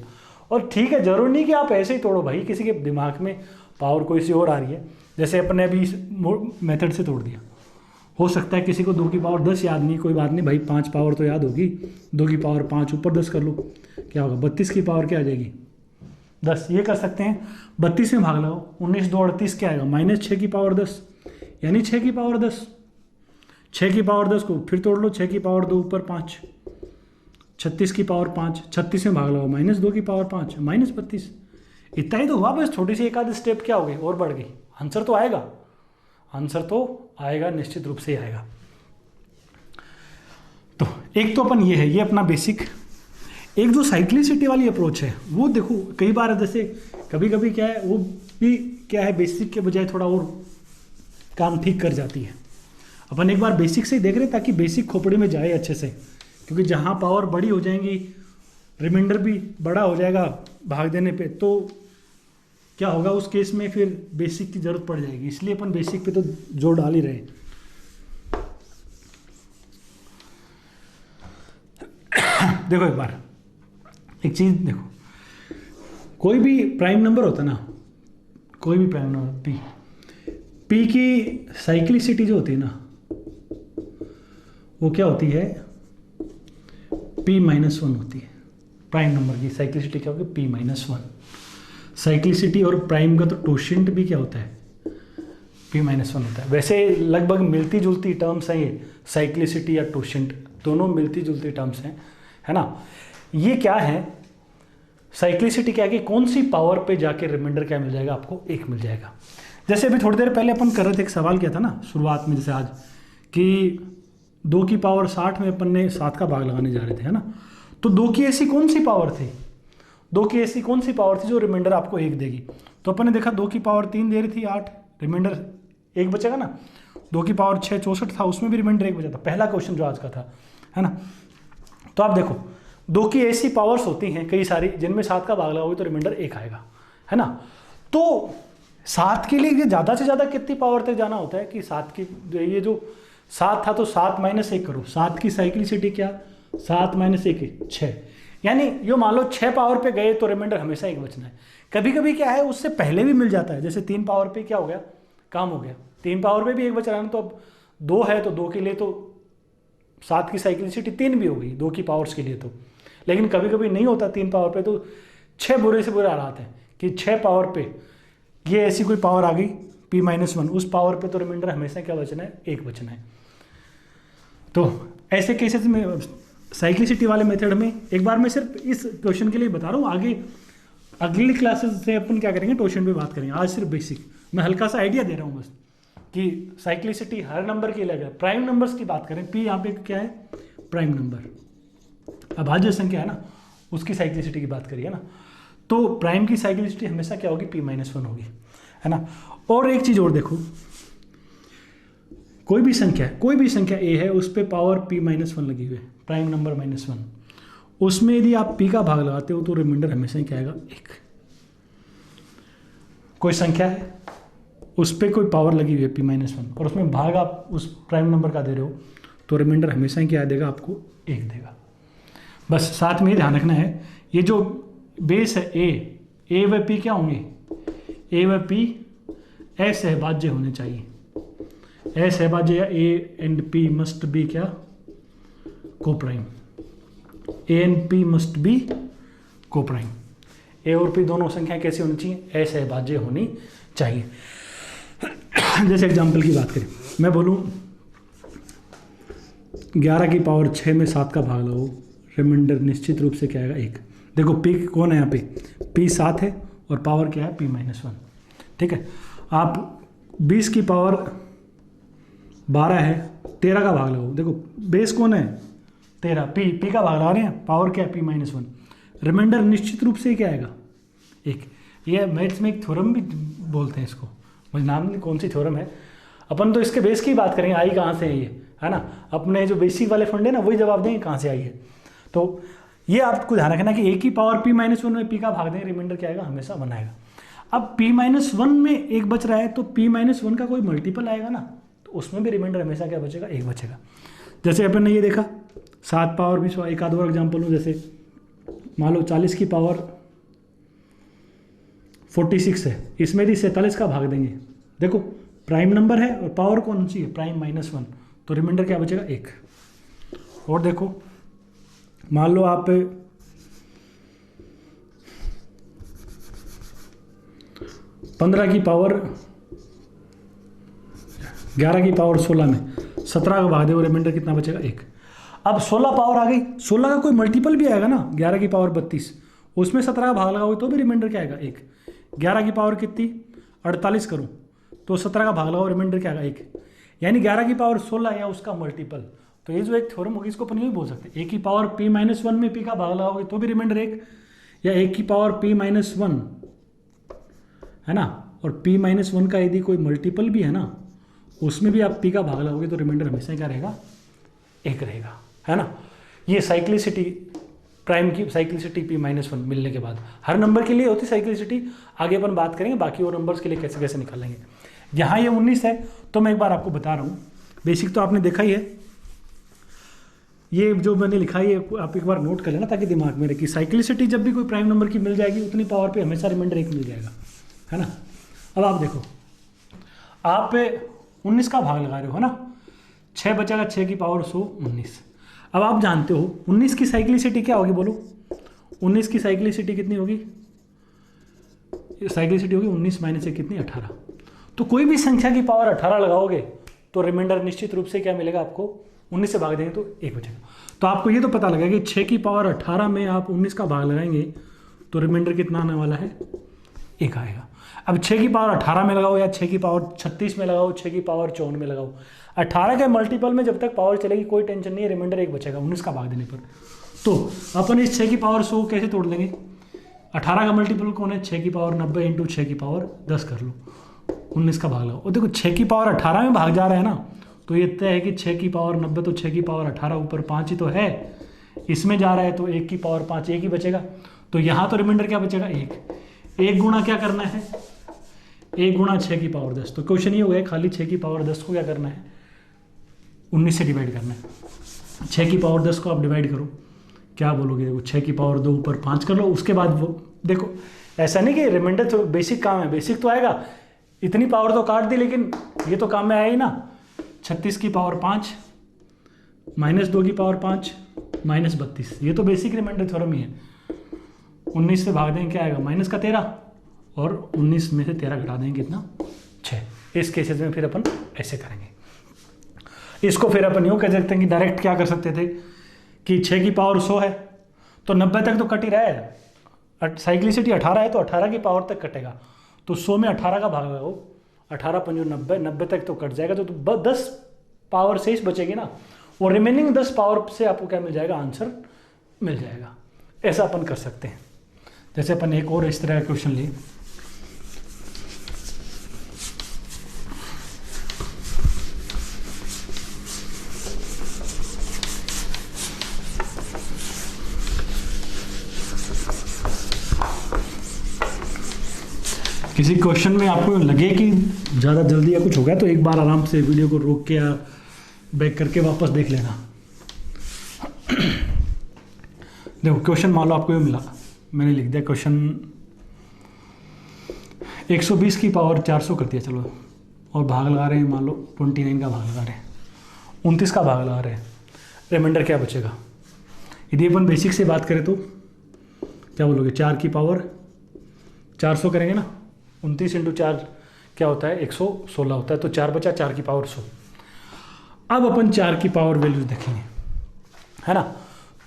और ठीक है, जरूर नहीं कि आप ऐसे ही तोड़ो भाई, किसी के दिमाग में पावर कोई सी और आ रही है, जैसे अपने अभी इस मेथड से तोड़ दिया। हो सकता है किसी को 2 की पावर 10 याद नहीं, कोई बात नहीं भाई, 5 पावर तो याद होगी, 2 की पावर 5 ऊपर 10 कर लो, क्या होगा, 32 की पावर क्या आ जाएगी, 10। ये कर सकते हैं, 32 में भाग लगाओ, 19 2 38 क्या आएगा, -6 की पावर 10, यानी 6 की पावर 10। 6 की पावर 10 को फिर तोड़ लो, 6 की पावर 2 ऊपर 5, 36 की पावर 5, 36 में भाग लगाओ, -2 की पावर 5, -32। इतना ही तो हुआ, बस थोड़ी सी एक आध स्टेप क्या हो गई और बढ़ गई, आंसर तो आएगा, आंसर तो आएगा, निश्चित रूप से ही आएगा। तो एक तो अपन ये है, ये अपना बेसिक। एक जो साइक्लिसिटी वाली अप्रोच है वो देखो, कई बार जैसे कभी कभी क्या है, वो भी क्या है, बेसिक के बजाय थोड़ा और काम ठीक कर जाती है। अपन एक बार बेसिक से ही देख रहे हैं ताकि बेसिक खोपड़ी में जाए अच्छे से, क्योंकि जहाँ पावर बड़ी हो जाएंगी रिमाइंडर भी बड़ा हो जाएगा भाग देने पे, तो क्या होगा उस केस में, फिर बेसिक की जरूरत पड़ जाएगी। इसलिए अपन बेसिक पे तो जोर डाल ही रहे। देखो एक बार एक चीज देखो, कोई भी प्राइम नंबर होता ना, कोई भी प्राइम नंबर पी की साइक्लिसिटी जो होती है ना, वो क्या होती है, p-1 होती है। प्राइम नंबर की साइक्लिसिटी क्या होगी, p-1। साइक्लिसिटी और प्राइम का तो टोशेंट भी क्या होता है, p-1 होता है। वैसे लगभग मिलती जुलती टर्म्स हैं ये, साइक्लिसिटी या टोशेंट दोनों मिलती जुलती टर्म्स हैं, है ना। ये क्या है, साइक्लिसिटी क्या है कि कौन सी पावर पे जाके रिमाइंडर क्या मिल जाएगा आपको, 1 मिल जाएगा। जैसे अभी थोड़ी देर पहले अपन कर रहे थे, एक सवाल किया था ना शुरुआत में, जैसे आज कि 2 की पावर 60 में अपन ने 7 का भाग लगाने जा रहे थे, है ना। तो 2 की ऐसी कौन सी पावर थी, 2 की ऐसी कौन सी पावर थी जो रिमाइंडर आपको 1 देगी। तो अपन ने देखा 2 की पावर 3 दे रही थी 8, रिमाइंडर 1 बचेगा ना। 2 की पावर 6 64 था, उसमें भी रिमाइंडर 1 बचा था, पहला क्वेश्चन जो आज का था, है ना। तो आप देखो 2 की ऐसी पावर्स होती हैं कई सारी, जिनमें 7 का भाग लगाओगे तो रिमाइंडर 1 आएगा, है ना। तो 7 के लिए ज़्यादा से ज़्यादा कितनी पावर तक जाना होता है कि 7 की, ये जो 7 था तो 7 - 1 करो, 7 की साइक्लिसिटी क्या, 7 - 1 6, यानी ये मान लो 6 पावर पे गए तो रिमाइंडर हमेशा 1 बचना है। कभी कभी क्या है उससे पहले भी मिल जाता है, जैसे 3 पावर पे क्या हो गया, काम हो गया, 3 पावर पे भी 1 बच रहा है, तो अब 2 है तो 2 के लिए तो 7 की साइक्लिसिटी 3 भी हो गई 2 की पावर्स के लिए तो। लेकिन कभी कभी नहीं होता 3 पावर पे, तो 6 बुरे से बुरे हालात हैं कि 6 पावर पे ये ऐसी कोई पावर आ गई p-1, उस पावर पे तो रिमाइंडर हमेशा क्या बचना है, 1 बचना है। तो ऐसे केसेस में साइक्लिसिटी वाले मेथड में, एक बार मैं सिर्फ इस क्वेश्चन के लिए बता रहा हूँ, आगे अगली क्लासेस से अपन क्या करेंगे, क्वेश्चन पे बात करेंगे। आज सिर्फ बेसिक मैं हल्का सा आइडिया दे रहा हूँ बस कि साइक्लिसिटी हर नंबर की अलग है। प्राइम नंबर्स की बात करें, p यहाँ पे क्या है, प्राइम नंबर, अभाज्य संख्या है ना, उसकी साइक्लिसिटी की बात करिए ना, तो प्राइम की साइक्लिसिटी हमेशा क्या होगी, p-1 होगी, है ना। और एक चीज़ और देखो, कोई भी संख्या a है उस पर पावर p-1 लगी हुई है, प्राइम नंबर -1, उसमें यदि आप p का भाग लगाते हो तो रिमाइंडर हमेशा क्या आएगा, 1। कोई संख्या है उस पर कोई पावर लगी हुई है p-1 और उसमें भाग आप उस प्राइम नंबर का दे रहे हो तो रिमाइंडर हमेशा क्या देगा, आपको 1 देगा। बस साथ में ही ध्यान रखना है, ये जो बेस है a व p क्या होंगे, a व p असहभाज्य होने चाहिए, असहभाज्य या a and p must be क्या, को prime, a and p must be को प्राइम, a और p दोनों संख्या कैसी होनी चाहिए, असहभाज्य होनी चाहिए। जैसे एग्जाम्पल की बात करें, मैं बोलूँ 11 की पावर 6 में 7 का भाग लगाओ, रिमाइंडर निश्चित रूप से क्या आएगा, 1। देखो p कौन है यहाँ पे, p 7 है और पावर क्या है, p-1, ठीक है। आप 20 की पावर 12 है, 13 का भाग लगाओ, देखो बेस कौन है, 13, p का भाग लगा रहे हैं, पावर क्या है, p-1, रिमाइंडर निश्चित रूप से क्या आएगा, 1। ये मैथ्स में एक थ्योरम भी बोलते हैं इसको, मुझे नाम नहीं कौन सी थ्योरम है, अपन तो इसके बेस की बात करेंगे, आई कहाँ से है ये, है ना, अपने जो बेसिक वाले फंडे ना वही जवाब देंगे कहाँ से आई है। तो ये आपको ध्यान रखना कि a की पावर p-1 में p का भाग देंगे, रिमाइंडर क्या आएगा, हमेशा 1 आएगा। अब p-1 में 1 बच रहा है तो p-1 का कोई मल्टीपल आएगा ना, तो उसमें भी रिमाइंडर हमेशा क्या बचेगा, 1 बचेगा। जैसे अपन ने ये देखा 7 पावर 20, एक आध और एग्जाम्पल लूँ, जैसे मान लो 40 की पावर 46 है, इसमें भी 47 का भाग देंगे, देखो प्राइम नंबर है और पावर कौन सी है, प्राइम-1, तो रिमाइंडर क्या बचेगा, 1। और देखो मान लो आप 15 की पावर 11 की पावर 16 में 17 का भाग दे, रिमाइंडर कितना बचेगा, 1। अब 16 पावर आ गई, 16 का कोई मल्टीपल भी आएगा ना, 11 की पावर 32, उसमें 17 का भाग लगाओगे तो भी रिमाइंडर क्या आएगा, 1। 11 की पावर कितनी, 48 करूँ तो 17 का भाग लगाओ, रिमाइंडर क्या आएगा, 1। यानी 11 की पावर 16 या उसका मल्टीपल। तो ये जो एक थ्योरम होगी इसको अपन यूँ बोल सकते हैं, a की पावर p-1 में p का भाग लगाओगे तो भी रिमाइंडर 1, या a की पावर p-1 है ना, और p-1 का यदि कोई मल्टीपल भी है ना, उसमें भी आप p का भाग लगाओगे तो रिमाइंडर हमेशा क्या रहेगा, 1 रहेगा, है ना। ये साइक्लिसिटी, प्राइम की साइक्लिसिटी p-1 मिलने के बाद हर नंबर के लिए होती साइक्लिसिटी, आगे अपन बात करेंगे बाकी और नंबर्स के लिए कैसे कैसे निकालेंगे। यहाँ ये 19 है तो मैं एक बार आपको बता रहा हूँ, बेसिक तो आपने देखा ही है, ये जो मैंने लिखा है आप एक बार नोट कर लेना ताकि दिमाग में रहे कि साइक्लिसिटी जब भी कोई प्राइम नंबर की मिल जाएगी उतनी पावर पे हमेशा रिमाइंडर 1 मिल जाएगा, है ना। अब आप देखो, आप 19 का भाग लगा रहे हो, है ना, 6 बचेगा, 6 की पावर 100, 19। अब आप जानते हो 19 की साइक्लिसिटी क्या होगी, बोलो 19 की साइक्लिसिटी कितनी होगी, साइक्लिसिटी होगी 19 - 1 कितनी, 18। तो कोई भी संख्या की पावर 18 लगाओगे तो रिमाइंडर निश्चित रूप से क्या मिलेगा आपको, 19 से भाग देंगे तो 1 बचेगा। तो आपको ये तो पता लगा कि 6 की पावर 18 में आप 19 का भाग लगाएंगे तो रिमाइंडर कितना आने वाला है, 1 आएगा। अब 6 की पावर 18 में लगाओ या 6 की पावर 36 में लगाओ, 6 की पावर 54 में लगाओ, 18 के मल्टीपल में जब तक पावर चलेगी कोई टेंशन नहीं है, रिमाइंडर 1 बचेगा 19 का भाग देने पर। तो अपन इस 6 की पावर 100 कैसे तोड़ लेंगे, 18 का मल्टीपल कौन है, 6 की पावर 90 इंटू 6 की पावर 10 कर लो, 19 का भाग लगाओ। और देखो 6 की पावर 18 में भाग जा रहा है ना, तो ये तय है कि 6 की पावर 90 तो 6 की पावर 18 ऊपर 5 ही तो है, इसमें जा रहा है तो 1 की पावर 5 1 ही बचेगा। तो यहाँ तो रिमाइंडर क्या बचेगा, 1। 1 गुणा क्या करना है, 1 गुणा 6 की पावर 10। तो क्वेश्चन ये हो गया खाली 6 की पावर 10 को क्या करना है, 19 से डिवाइड करना है। 6 की पावर 10 को आप डिवाइड करो, क्या बोलोगे, देखो 6 की पावर 2 ऊपर 5 कर लो। उसके बाद वो देखो ऐसा नहीं कि रिमाइंडर तो बेसिक काम है, बेसिक तो आएगा, इतनी पावर तो काट दी लेकिन ये तो काम में आया ही ना। 36 की पावर 5 माइनस 2 की पावर 5 माइनस 32, ये तो बेसिक रिमाइंडर थ्योरम ही है। 19 से भाग देंगे क्या आएगा, माइनस का 13, और 19 में से 13 घटा देंगे कितना, 6। इस केसेस में फिर अपन ऐसे करेंगे। इसको फिर अपन यूँ कह सकते हैं कि डायरेक्ट क्या कर सकते थे कि 6 की पावर 100 है तो 90 तक तो कट ही रहा है, साइक्लिसिटी 18 है तो 18 की पावर तक कटेगा, तो 100 में 18 का भाग लगाओ, 18 पंजो 90, 90 तक तो कट जाएगा, तो 10 पावर शेष बचेगी ना, और रिमेनिंग 10 पावर से आपको क्या मिल जाएगा, आंसर मिल जाएगा। ऐसा अपन कर सकते हैं। जैसे अपन एक और इस तरह का क्वेश्चन लिए, किसी क्वेश्चन में आपको लगे कि ज़्यादा जल्दी या कुछ हो गया तो एक बार आराम से वीडियो को रोक के या बैक करके वापस देख लेना। देखो क्वेश्चन मान लो आपको ये मिला, मैंने लिख दिया क्वेश्चन 120 की पावर 400 कर दिया, चलो, और भाग लगा रहे हैं, मान लो 29 का भाग लगा रहे हैं, 29 का भाग लगा रहे हैं, रिमाइंडर क्या बचेगा। यदि अपन बेसिक से बात करें तो क्या बोलोगे, 4 की पावर 400 करेंगे ना, 29 इंटू 4 क्या होता है, 116 होता है, तो 4 बचा, 4 की पावर 100। अब अपन 4 की पावर वैल्यूज देखेंगे, है ना।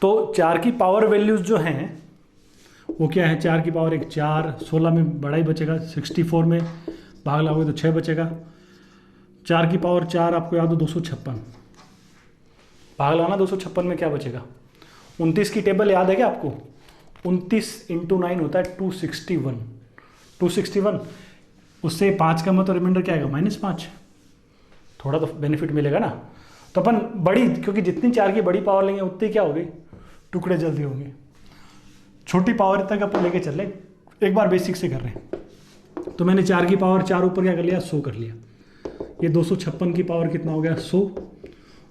तो 4 की पावर वैल्यूज जो हैं वो क्या है, 4 की पावर 1 4, 16 में बड़ा ही बचेगा, 64 में भाग लगाओगे तो 6 बचेगा, 4 की पावर 4 आपको याद हो 256, भाग लगाना 256 में क्या बचेगा, 29 की टेबल याद है क्या आपको, 29 इंटू 9 होता है 261, 261, उससे 5 का मतलब रिमाइंडर क्या आएगा, -5, थोड़ा तो बेनिफिट मिलेगा ना। तो अपन बड़ी, क्योंकि जितनी 4 की बड़ी पावर लेंगे उतनी क्या होगी, टुकड़े जल्दी होंगे, छोटी पावर तक अपन लेके चल रहे, एक बार बेसिक से कर रहे हैं। तो मैंने 4 की पावर 4 ऊपर क्या कर लिया, 100 कर लिया, ये 256 की पावर कितना हो गया, 100।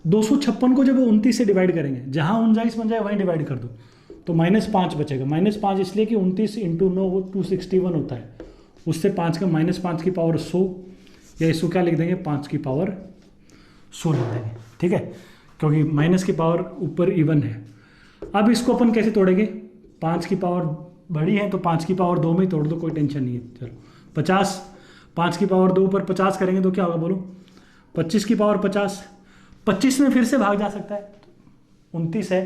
256 को जब 29 से डिवाइड करेंगे, जहाँ 29 बन जाए वहीं डिवाइड कर दो, तो -5 बचेगा। -5 इसलिए कि 29 इंटू 9 वो 261 होता है, उससे 5 का -5 की पावर 100, या इसको क्या लिख देंगे, 5 की पावर 100 लिख देंगे, ठीक है, क्योंकि माइनस की पावर ऊपर इवन है। अब इसको अपन कैसे तोड़ेंगे, 5 की पावर बड़ी है तो 5 की पावर 2 में ही तोड़ दो, कोई टेंशन नहीं है। चलो 50, 5 की पावर 2 ऊपर 50 करेंगे तो क्या होगा बोलो, 25 की पावर 50, 25 में फिर से भाग जा सकता है, 29 है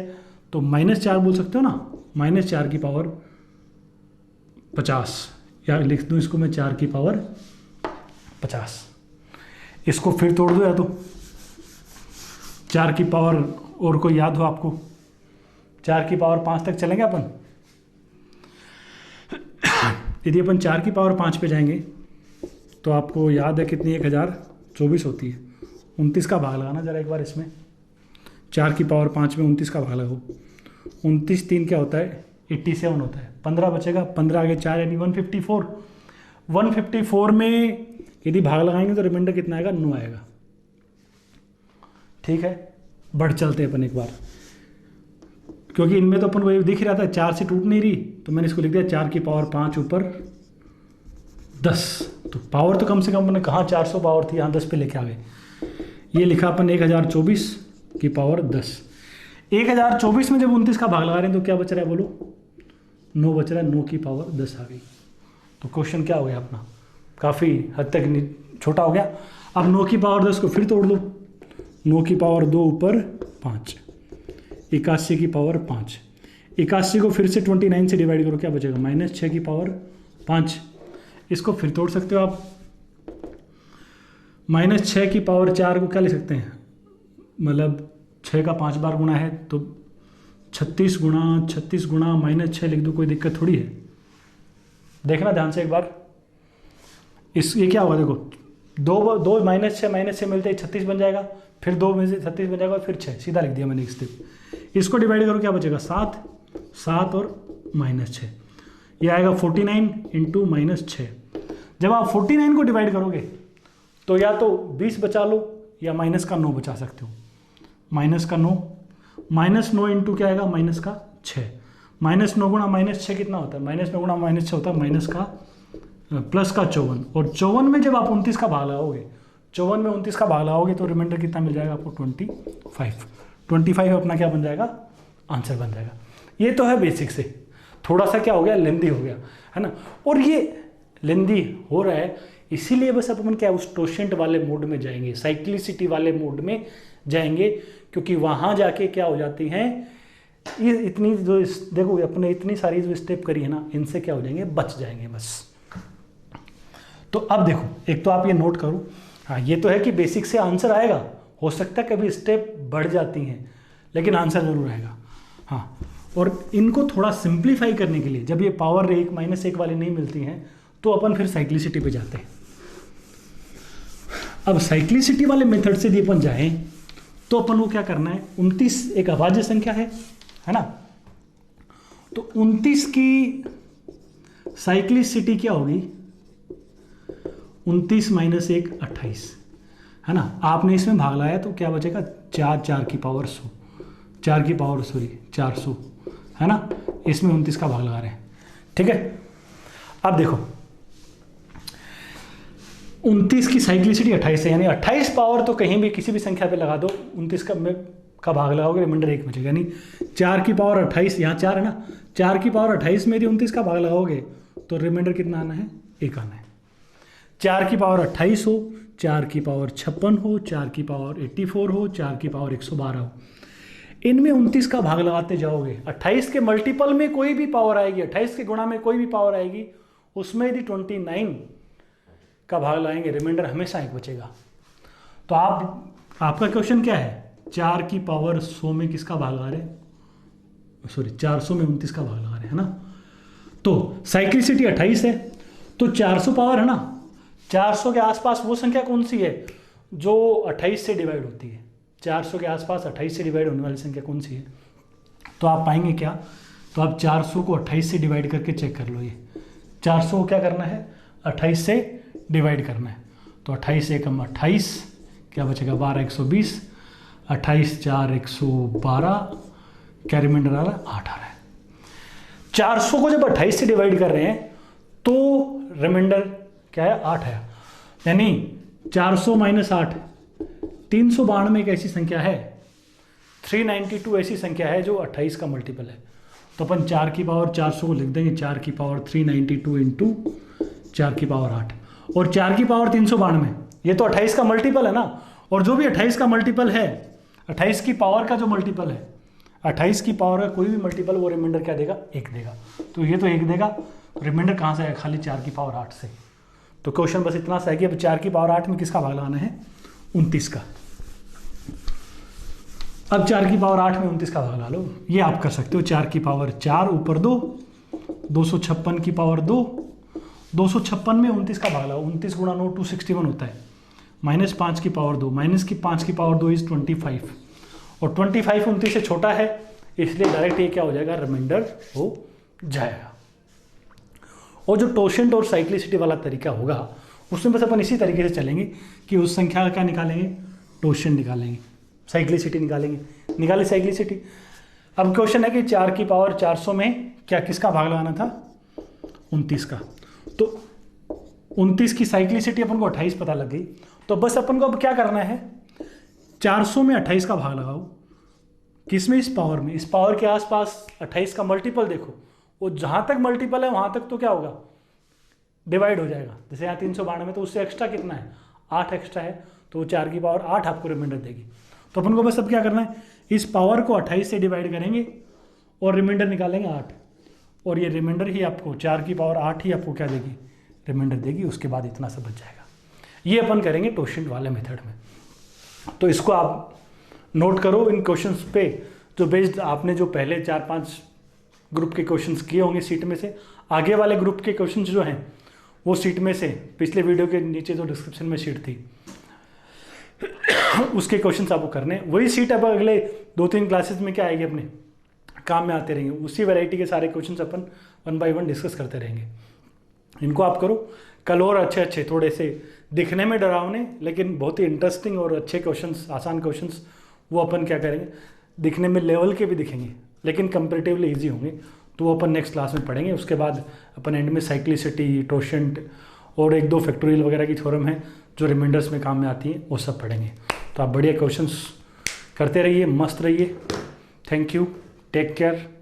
तो -4 बोल सकते हो ना, -4 की पावर 50, या लिख दूँ इसको मैं 4 की पावर 50। इसको फिर तोड़ दो, या तो 4 की पावर, और कोई याद हो आपको, 4 की पावर 5 तक चलेंगे अपन। यदि अपन 4 की पावर 5 पे जाएंगे तो आपको याद है कितनी, 1024 होती है। 29 का भाग लगाना जरा एक बार इसमें, 4 की पावर 5 में 29 का भाग लगाओ, 29 3 क्या होता है, 87 होता है, 15 बचेगा, 15 आगे 4 यानी 154। 154 में यदि भाग लगाएंगे तो रिमाइंडर कितना आएगा, 9 आएगा, ठीक है। बढ़ चलते हैं अपन एक बार, क्योंकि इनमें तो अपन को ये दिख रहा था 4 से टूट नहीं रही, तो मैंने इसको लिख दिया 4 की पावर 5 ऊपर 10, तो पावर तो कम से कम अपने कहाँ 400 पावर थी, यहाँ 10 पे लेके आ गए। ये लिखा अपन 1024 की पावर 10। 1024 में जब 29 का भाग लगा रहे हैं तो क्या बच रहा है बोलो, 9 बच रहा है, 9 की पावर 10 आ गई। तो क्वेश्चन क्या हो गया अपना, काफ़ी हद तक छोटा हो गया। अब 9 की पावर 10 को फिर तोड़ दो, 9 की पावर 2 ऊपर 5, 81 की पावर 5, 81 को फिर से 29 से डिवाइड करो, क्या बचेगा, -6 की पावर 5। इसको फिर तोड़ सकते हो आप, -6 की पावर 4 को क्या ले सकते हैं, मतलब 6 का 5 बार गुणा है तो 36 गुणा -6 लिख दो, कोई दिक्कत थोड़ी है। देखना ध्यान से एक बार, ये क्या होगा, देखो 2 -6 मिलते ही 36 बन जाएगा, फिर 2 में से 36 बन जाएगा, फिर 6, सीधा लिख दिया मैंने इस स्टेप। इसको डिवाइड करो क्या बचेगा, 7 और -6, ये आएगा 49 इंटू -6, जब आप 49 को डिवाइड करोगे तो या तो 20 बचा लो या माइनस का 9 बचा सकते हो। माइनस का 9, माइनस 9 इंटू क्या आएगा, माइनस का 6। माइनस 9 गुणा माइनस 6 कितना होता है, माइनस 9 गुणा माइनस 6 होता है माइनस का प्लस का 54। और 54 में जब आप 29 का भाग लगाओगे, 54 में 29 का भाग लगाओगे तो रिमाइंडर कितना मिल जाएगा आपको, 25। 25 अपना क्या बन जाएगा, आंसर बन जाएगा। ये तो है बेसिक से, थोड़ा सा क्या हो गया, लेंदी हो गया है ना। और ये लेंदी हो रहा है इसीलिए बस अपन क्या उस टोशेंट वाले मोड में जाएंगे, साइक्लिसिटी वाले मोड में जाएंगे, क्योंकि वहां जाके क्या हो जाती हैं ये इतनी जो देखो अपने इतनी सारी जो स्टेप करी है ना, इनसे क्या हो जाएंगे, बच जाएंगे बस। तो अब देखो, एक तो आप ये नोट करो, हाँ ये तो है कि बेसिक से आंसर आएगा, हो सकता है कभी स्टेप बढ़ जाती हैं लेकिन आंसर जरूर आएगा। हाँ, और इनको थोड़ा सिंप्लीफाई करने के लिए जब ये पावर 1 माइनस 1 वाली नहीं मिलती हैं तो अपन फिर साइक्लिसिटी पे जाते हैं। अब साइक्लिसिटी वाले मेथड से यदि अपन जाएं तो अपन को क्या करना है, 29 एक अभाज्य संख्या है ना, तो 29 की साइक्लिसिटी क्या होगी, 29 माइनस 1 28 है ना। आपने इसमें भाग लाया तो क्या बचेगा, 4 की पावर 100, 400 है ना, इसमें 29 का भाग लगा रहे हैं, ठीक है। अब देखो 29 की साइक्लिसिटी 28 है, यानी 28 पावर तो कहीं भी किसी भी संख्या पे लगा दो, 29 का भाग लगाओगे रिमाइंडर 1 बचेगा, यानी 4 की पावर 28, यहाँ 4 है ना, 4 की पावर 28 में यदि 29 का भाग लगाओगे तो रिमाइंडर कितना आना है, 1 आना है। 4 की पावर 28 हो, 4 की पावर 56 हो, 4 की पावर 84 हो, 4 की पावर 112 हो, इनमें 29 का भाग लगाते जाओगे, 28 के मल्टीपल में कोई भी पावर आएगी, 28 के गुणा में कोई भी पावर आएगी, उसमें यदि 29 का भाग लगाएंगे रिमाइंडर हमेशा 1 बचेगा। तो आपका क्वेश्चन क्या है, 4 की पावर 100 में किसका भाग लगा रहे हैं, सॉरी 400 में 29 का भाग लगा रहे हैं ना। तो साइक्लिसिटी 28 है, तो 400 पावर है ना, 400 के आसपास वो संख्या कौन सी है जो 28 से डिवाइड होती है, 400 के आसपास 28 से डिवाइड होने वाली संख्या कौन सी है, तो आप पाएंगे क्या, तो आप 400 को 28 से डिवाइड करके चेक कर लो। ये 400 को क्या करना है, 28 से डिवाइड करना है, तो 28 से कम 28 क्या बचेगा, 12 120, 28 4 112, क्या रिमाइंडर आ रहा है, 8 आ रहा है। 400 को जब 28 से डिवाइड कर रहे हैं तो रिमाइंडर क्या है, 8 है, यानी 400 माइनस 8, 392 एक ऐसी संख्या है, 392 ऐसी संख्या है जो 28 का मल्टीपल है। तो अपन 4 की पावर 400 को लिख देंगे, 4 की पावर 392 इंटू 4 की पावर 8, और 4 की पावर 392, ये तो 28 का मल्टीपल है ना, और जो भी 28 का मल्टीपल है, 28 की पावर का जो मल्टीपल है, 28 की पावर का कोई भी मल्टीपल, वो रिमाइंडर क्या देगा, 1 देगा। तो ये तो 1 देगा, तो रिमाइंडर कहाँ से आएगा, खाली 4 की पावर 8 से। तो क्वेश्चन बस इतना सा है कि अब 4 की पावर 8 में किसका भाग लगाना है, 29 का। अब 4 की पावर 8 में 29 का भाग लगा लो, ये आप कर सकते हो। 4 की पावर 4 ऊपर 2, 256 की पावर 2, 256 में 29 का भाग लगाओ, 29 गुणा 9 261 होता है, माइनस 5 की पावर 2, माइनस की 5 की पावर 2 इज 25, और 25 29 से छोटा है, इसलिए डायरेक्ट ये क्या हो जाएगा, रिमाइंडर हो जाएगा। और जो टोशेंट और साइक्लिसिटी वाला तरीका होगा उसमें बस अपन इसी तरीके से चलेंगे कि उस संख्या का क्या निकालेंगे, टोशेंट निकालेंगे, साइक्लिसिटी निकालेंगे, निकाले साइक्लिसिटी। अब क्वेश्चन है कि 4 की पावर 400 में क्या किसका भाग लगाना था, 29 का। तो 29 की साइक्लिसिटी अपन को 28 पता लग गई, तो बस अपन को अब क्या करना है, 400 में 28 का भाग लगाओ, किसमें, इस पावर में, इस पावर के आसपास 28 का मल्टीपल देखो, वो जहाँ तक मल्टीपल है वहाँ तक तो क्या होगा, डिवाइड हो जाएगा। जैसे यहाँ 392 तो उससे एक्स्ट्रा कितना है, 8 एक्स्ट्रा है, तो वो 4 की पावर 8 आपको रिमाइंडर देगी। तो अपन को बस अब क्या करना है, इस पावर को 28 से डिवाइड करेंगे और रिमाइंडर निकालेंगे 8, और ये रिमाइंडर ही आपको 4 की पावर 8 ही आपको क्या देगी, रिमाइंडर देगी। उसके बाद इतना सा बच जाएगा। ये अपन करेंगे टोशेंट वाले मेथड में। तो इसको आप नोट करो इन क्वेश्चंस पे, जो बेस्ड आपने जो पहले 4-5 ग्रुप के क्वेश्चंस किए होंगे सीट में से। आगे वाले ग्रुप के क्वेश्चंस जो हैं वो सीट में से, पिछले वीडियो के नीचे जो डिस्क्रिप्शन में शीट थी उसके क्वेश्चंस आपको करने, वही सीट अब अगले 2-3 क्लासेस में क्या आएगी, अपने काम में आते रहेंगे। उसी वैरायटी के सारे क्वेश्चंस अपन 1 बाय 1 डिस्कस करते रहेंगे। इनको आप करो, कल और अच्छे अच्छे थोड़े से दिखने में डरावने लेकिन बहुत ही इंटरेस्टिंग और अच्छे क्वेश्चंस, आसान क्वेश्चंस वो अपन क्या करेंगे, दिखने में लेवल के भी दिखेंगे लेकिन कंपेरेटिवली ईजी होंगे, तो वो अपन नेक्स्ट क्लास में पढ़ेंगे। उसके बाद अपन एंड में साइक्लिसिटी, टोशेंट और एक दो फैक्टोरियल वगैरह की थ्योरम है जो रिमाइंडर्स में काम में आती है, वो सब पढ़ेंगे। तो आप बढ़िया क्वेश्चंस करते रहिए, मस्त रहिए। Thank you, take care.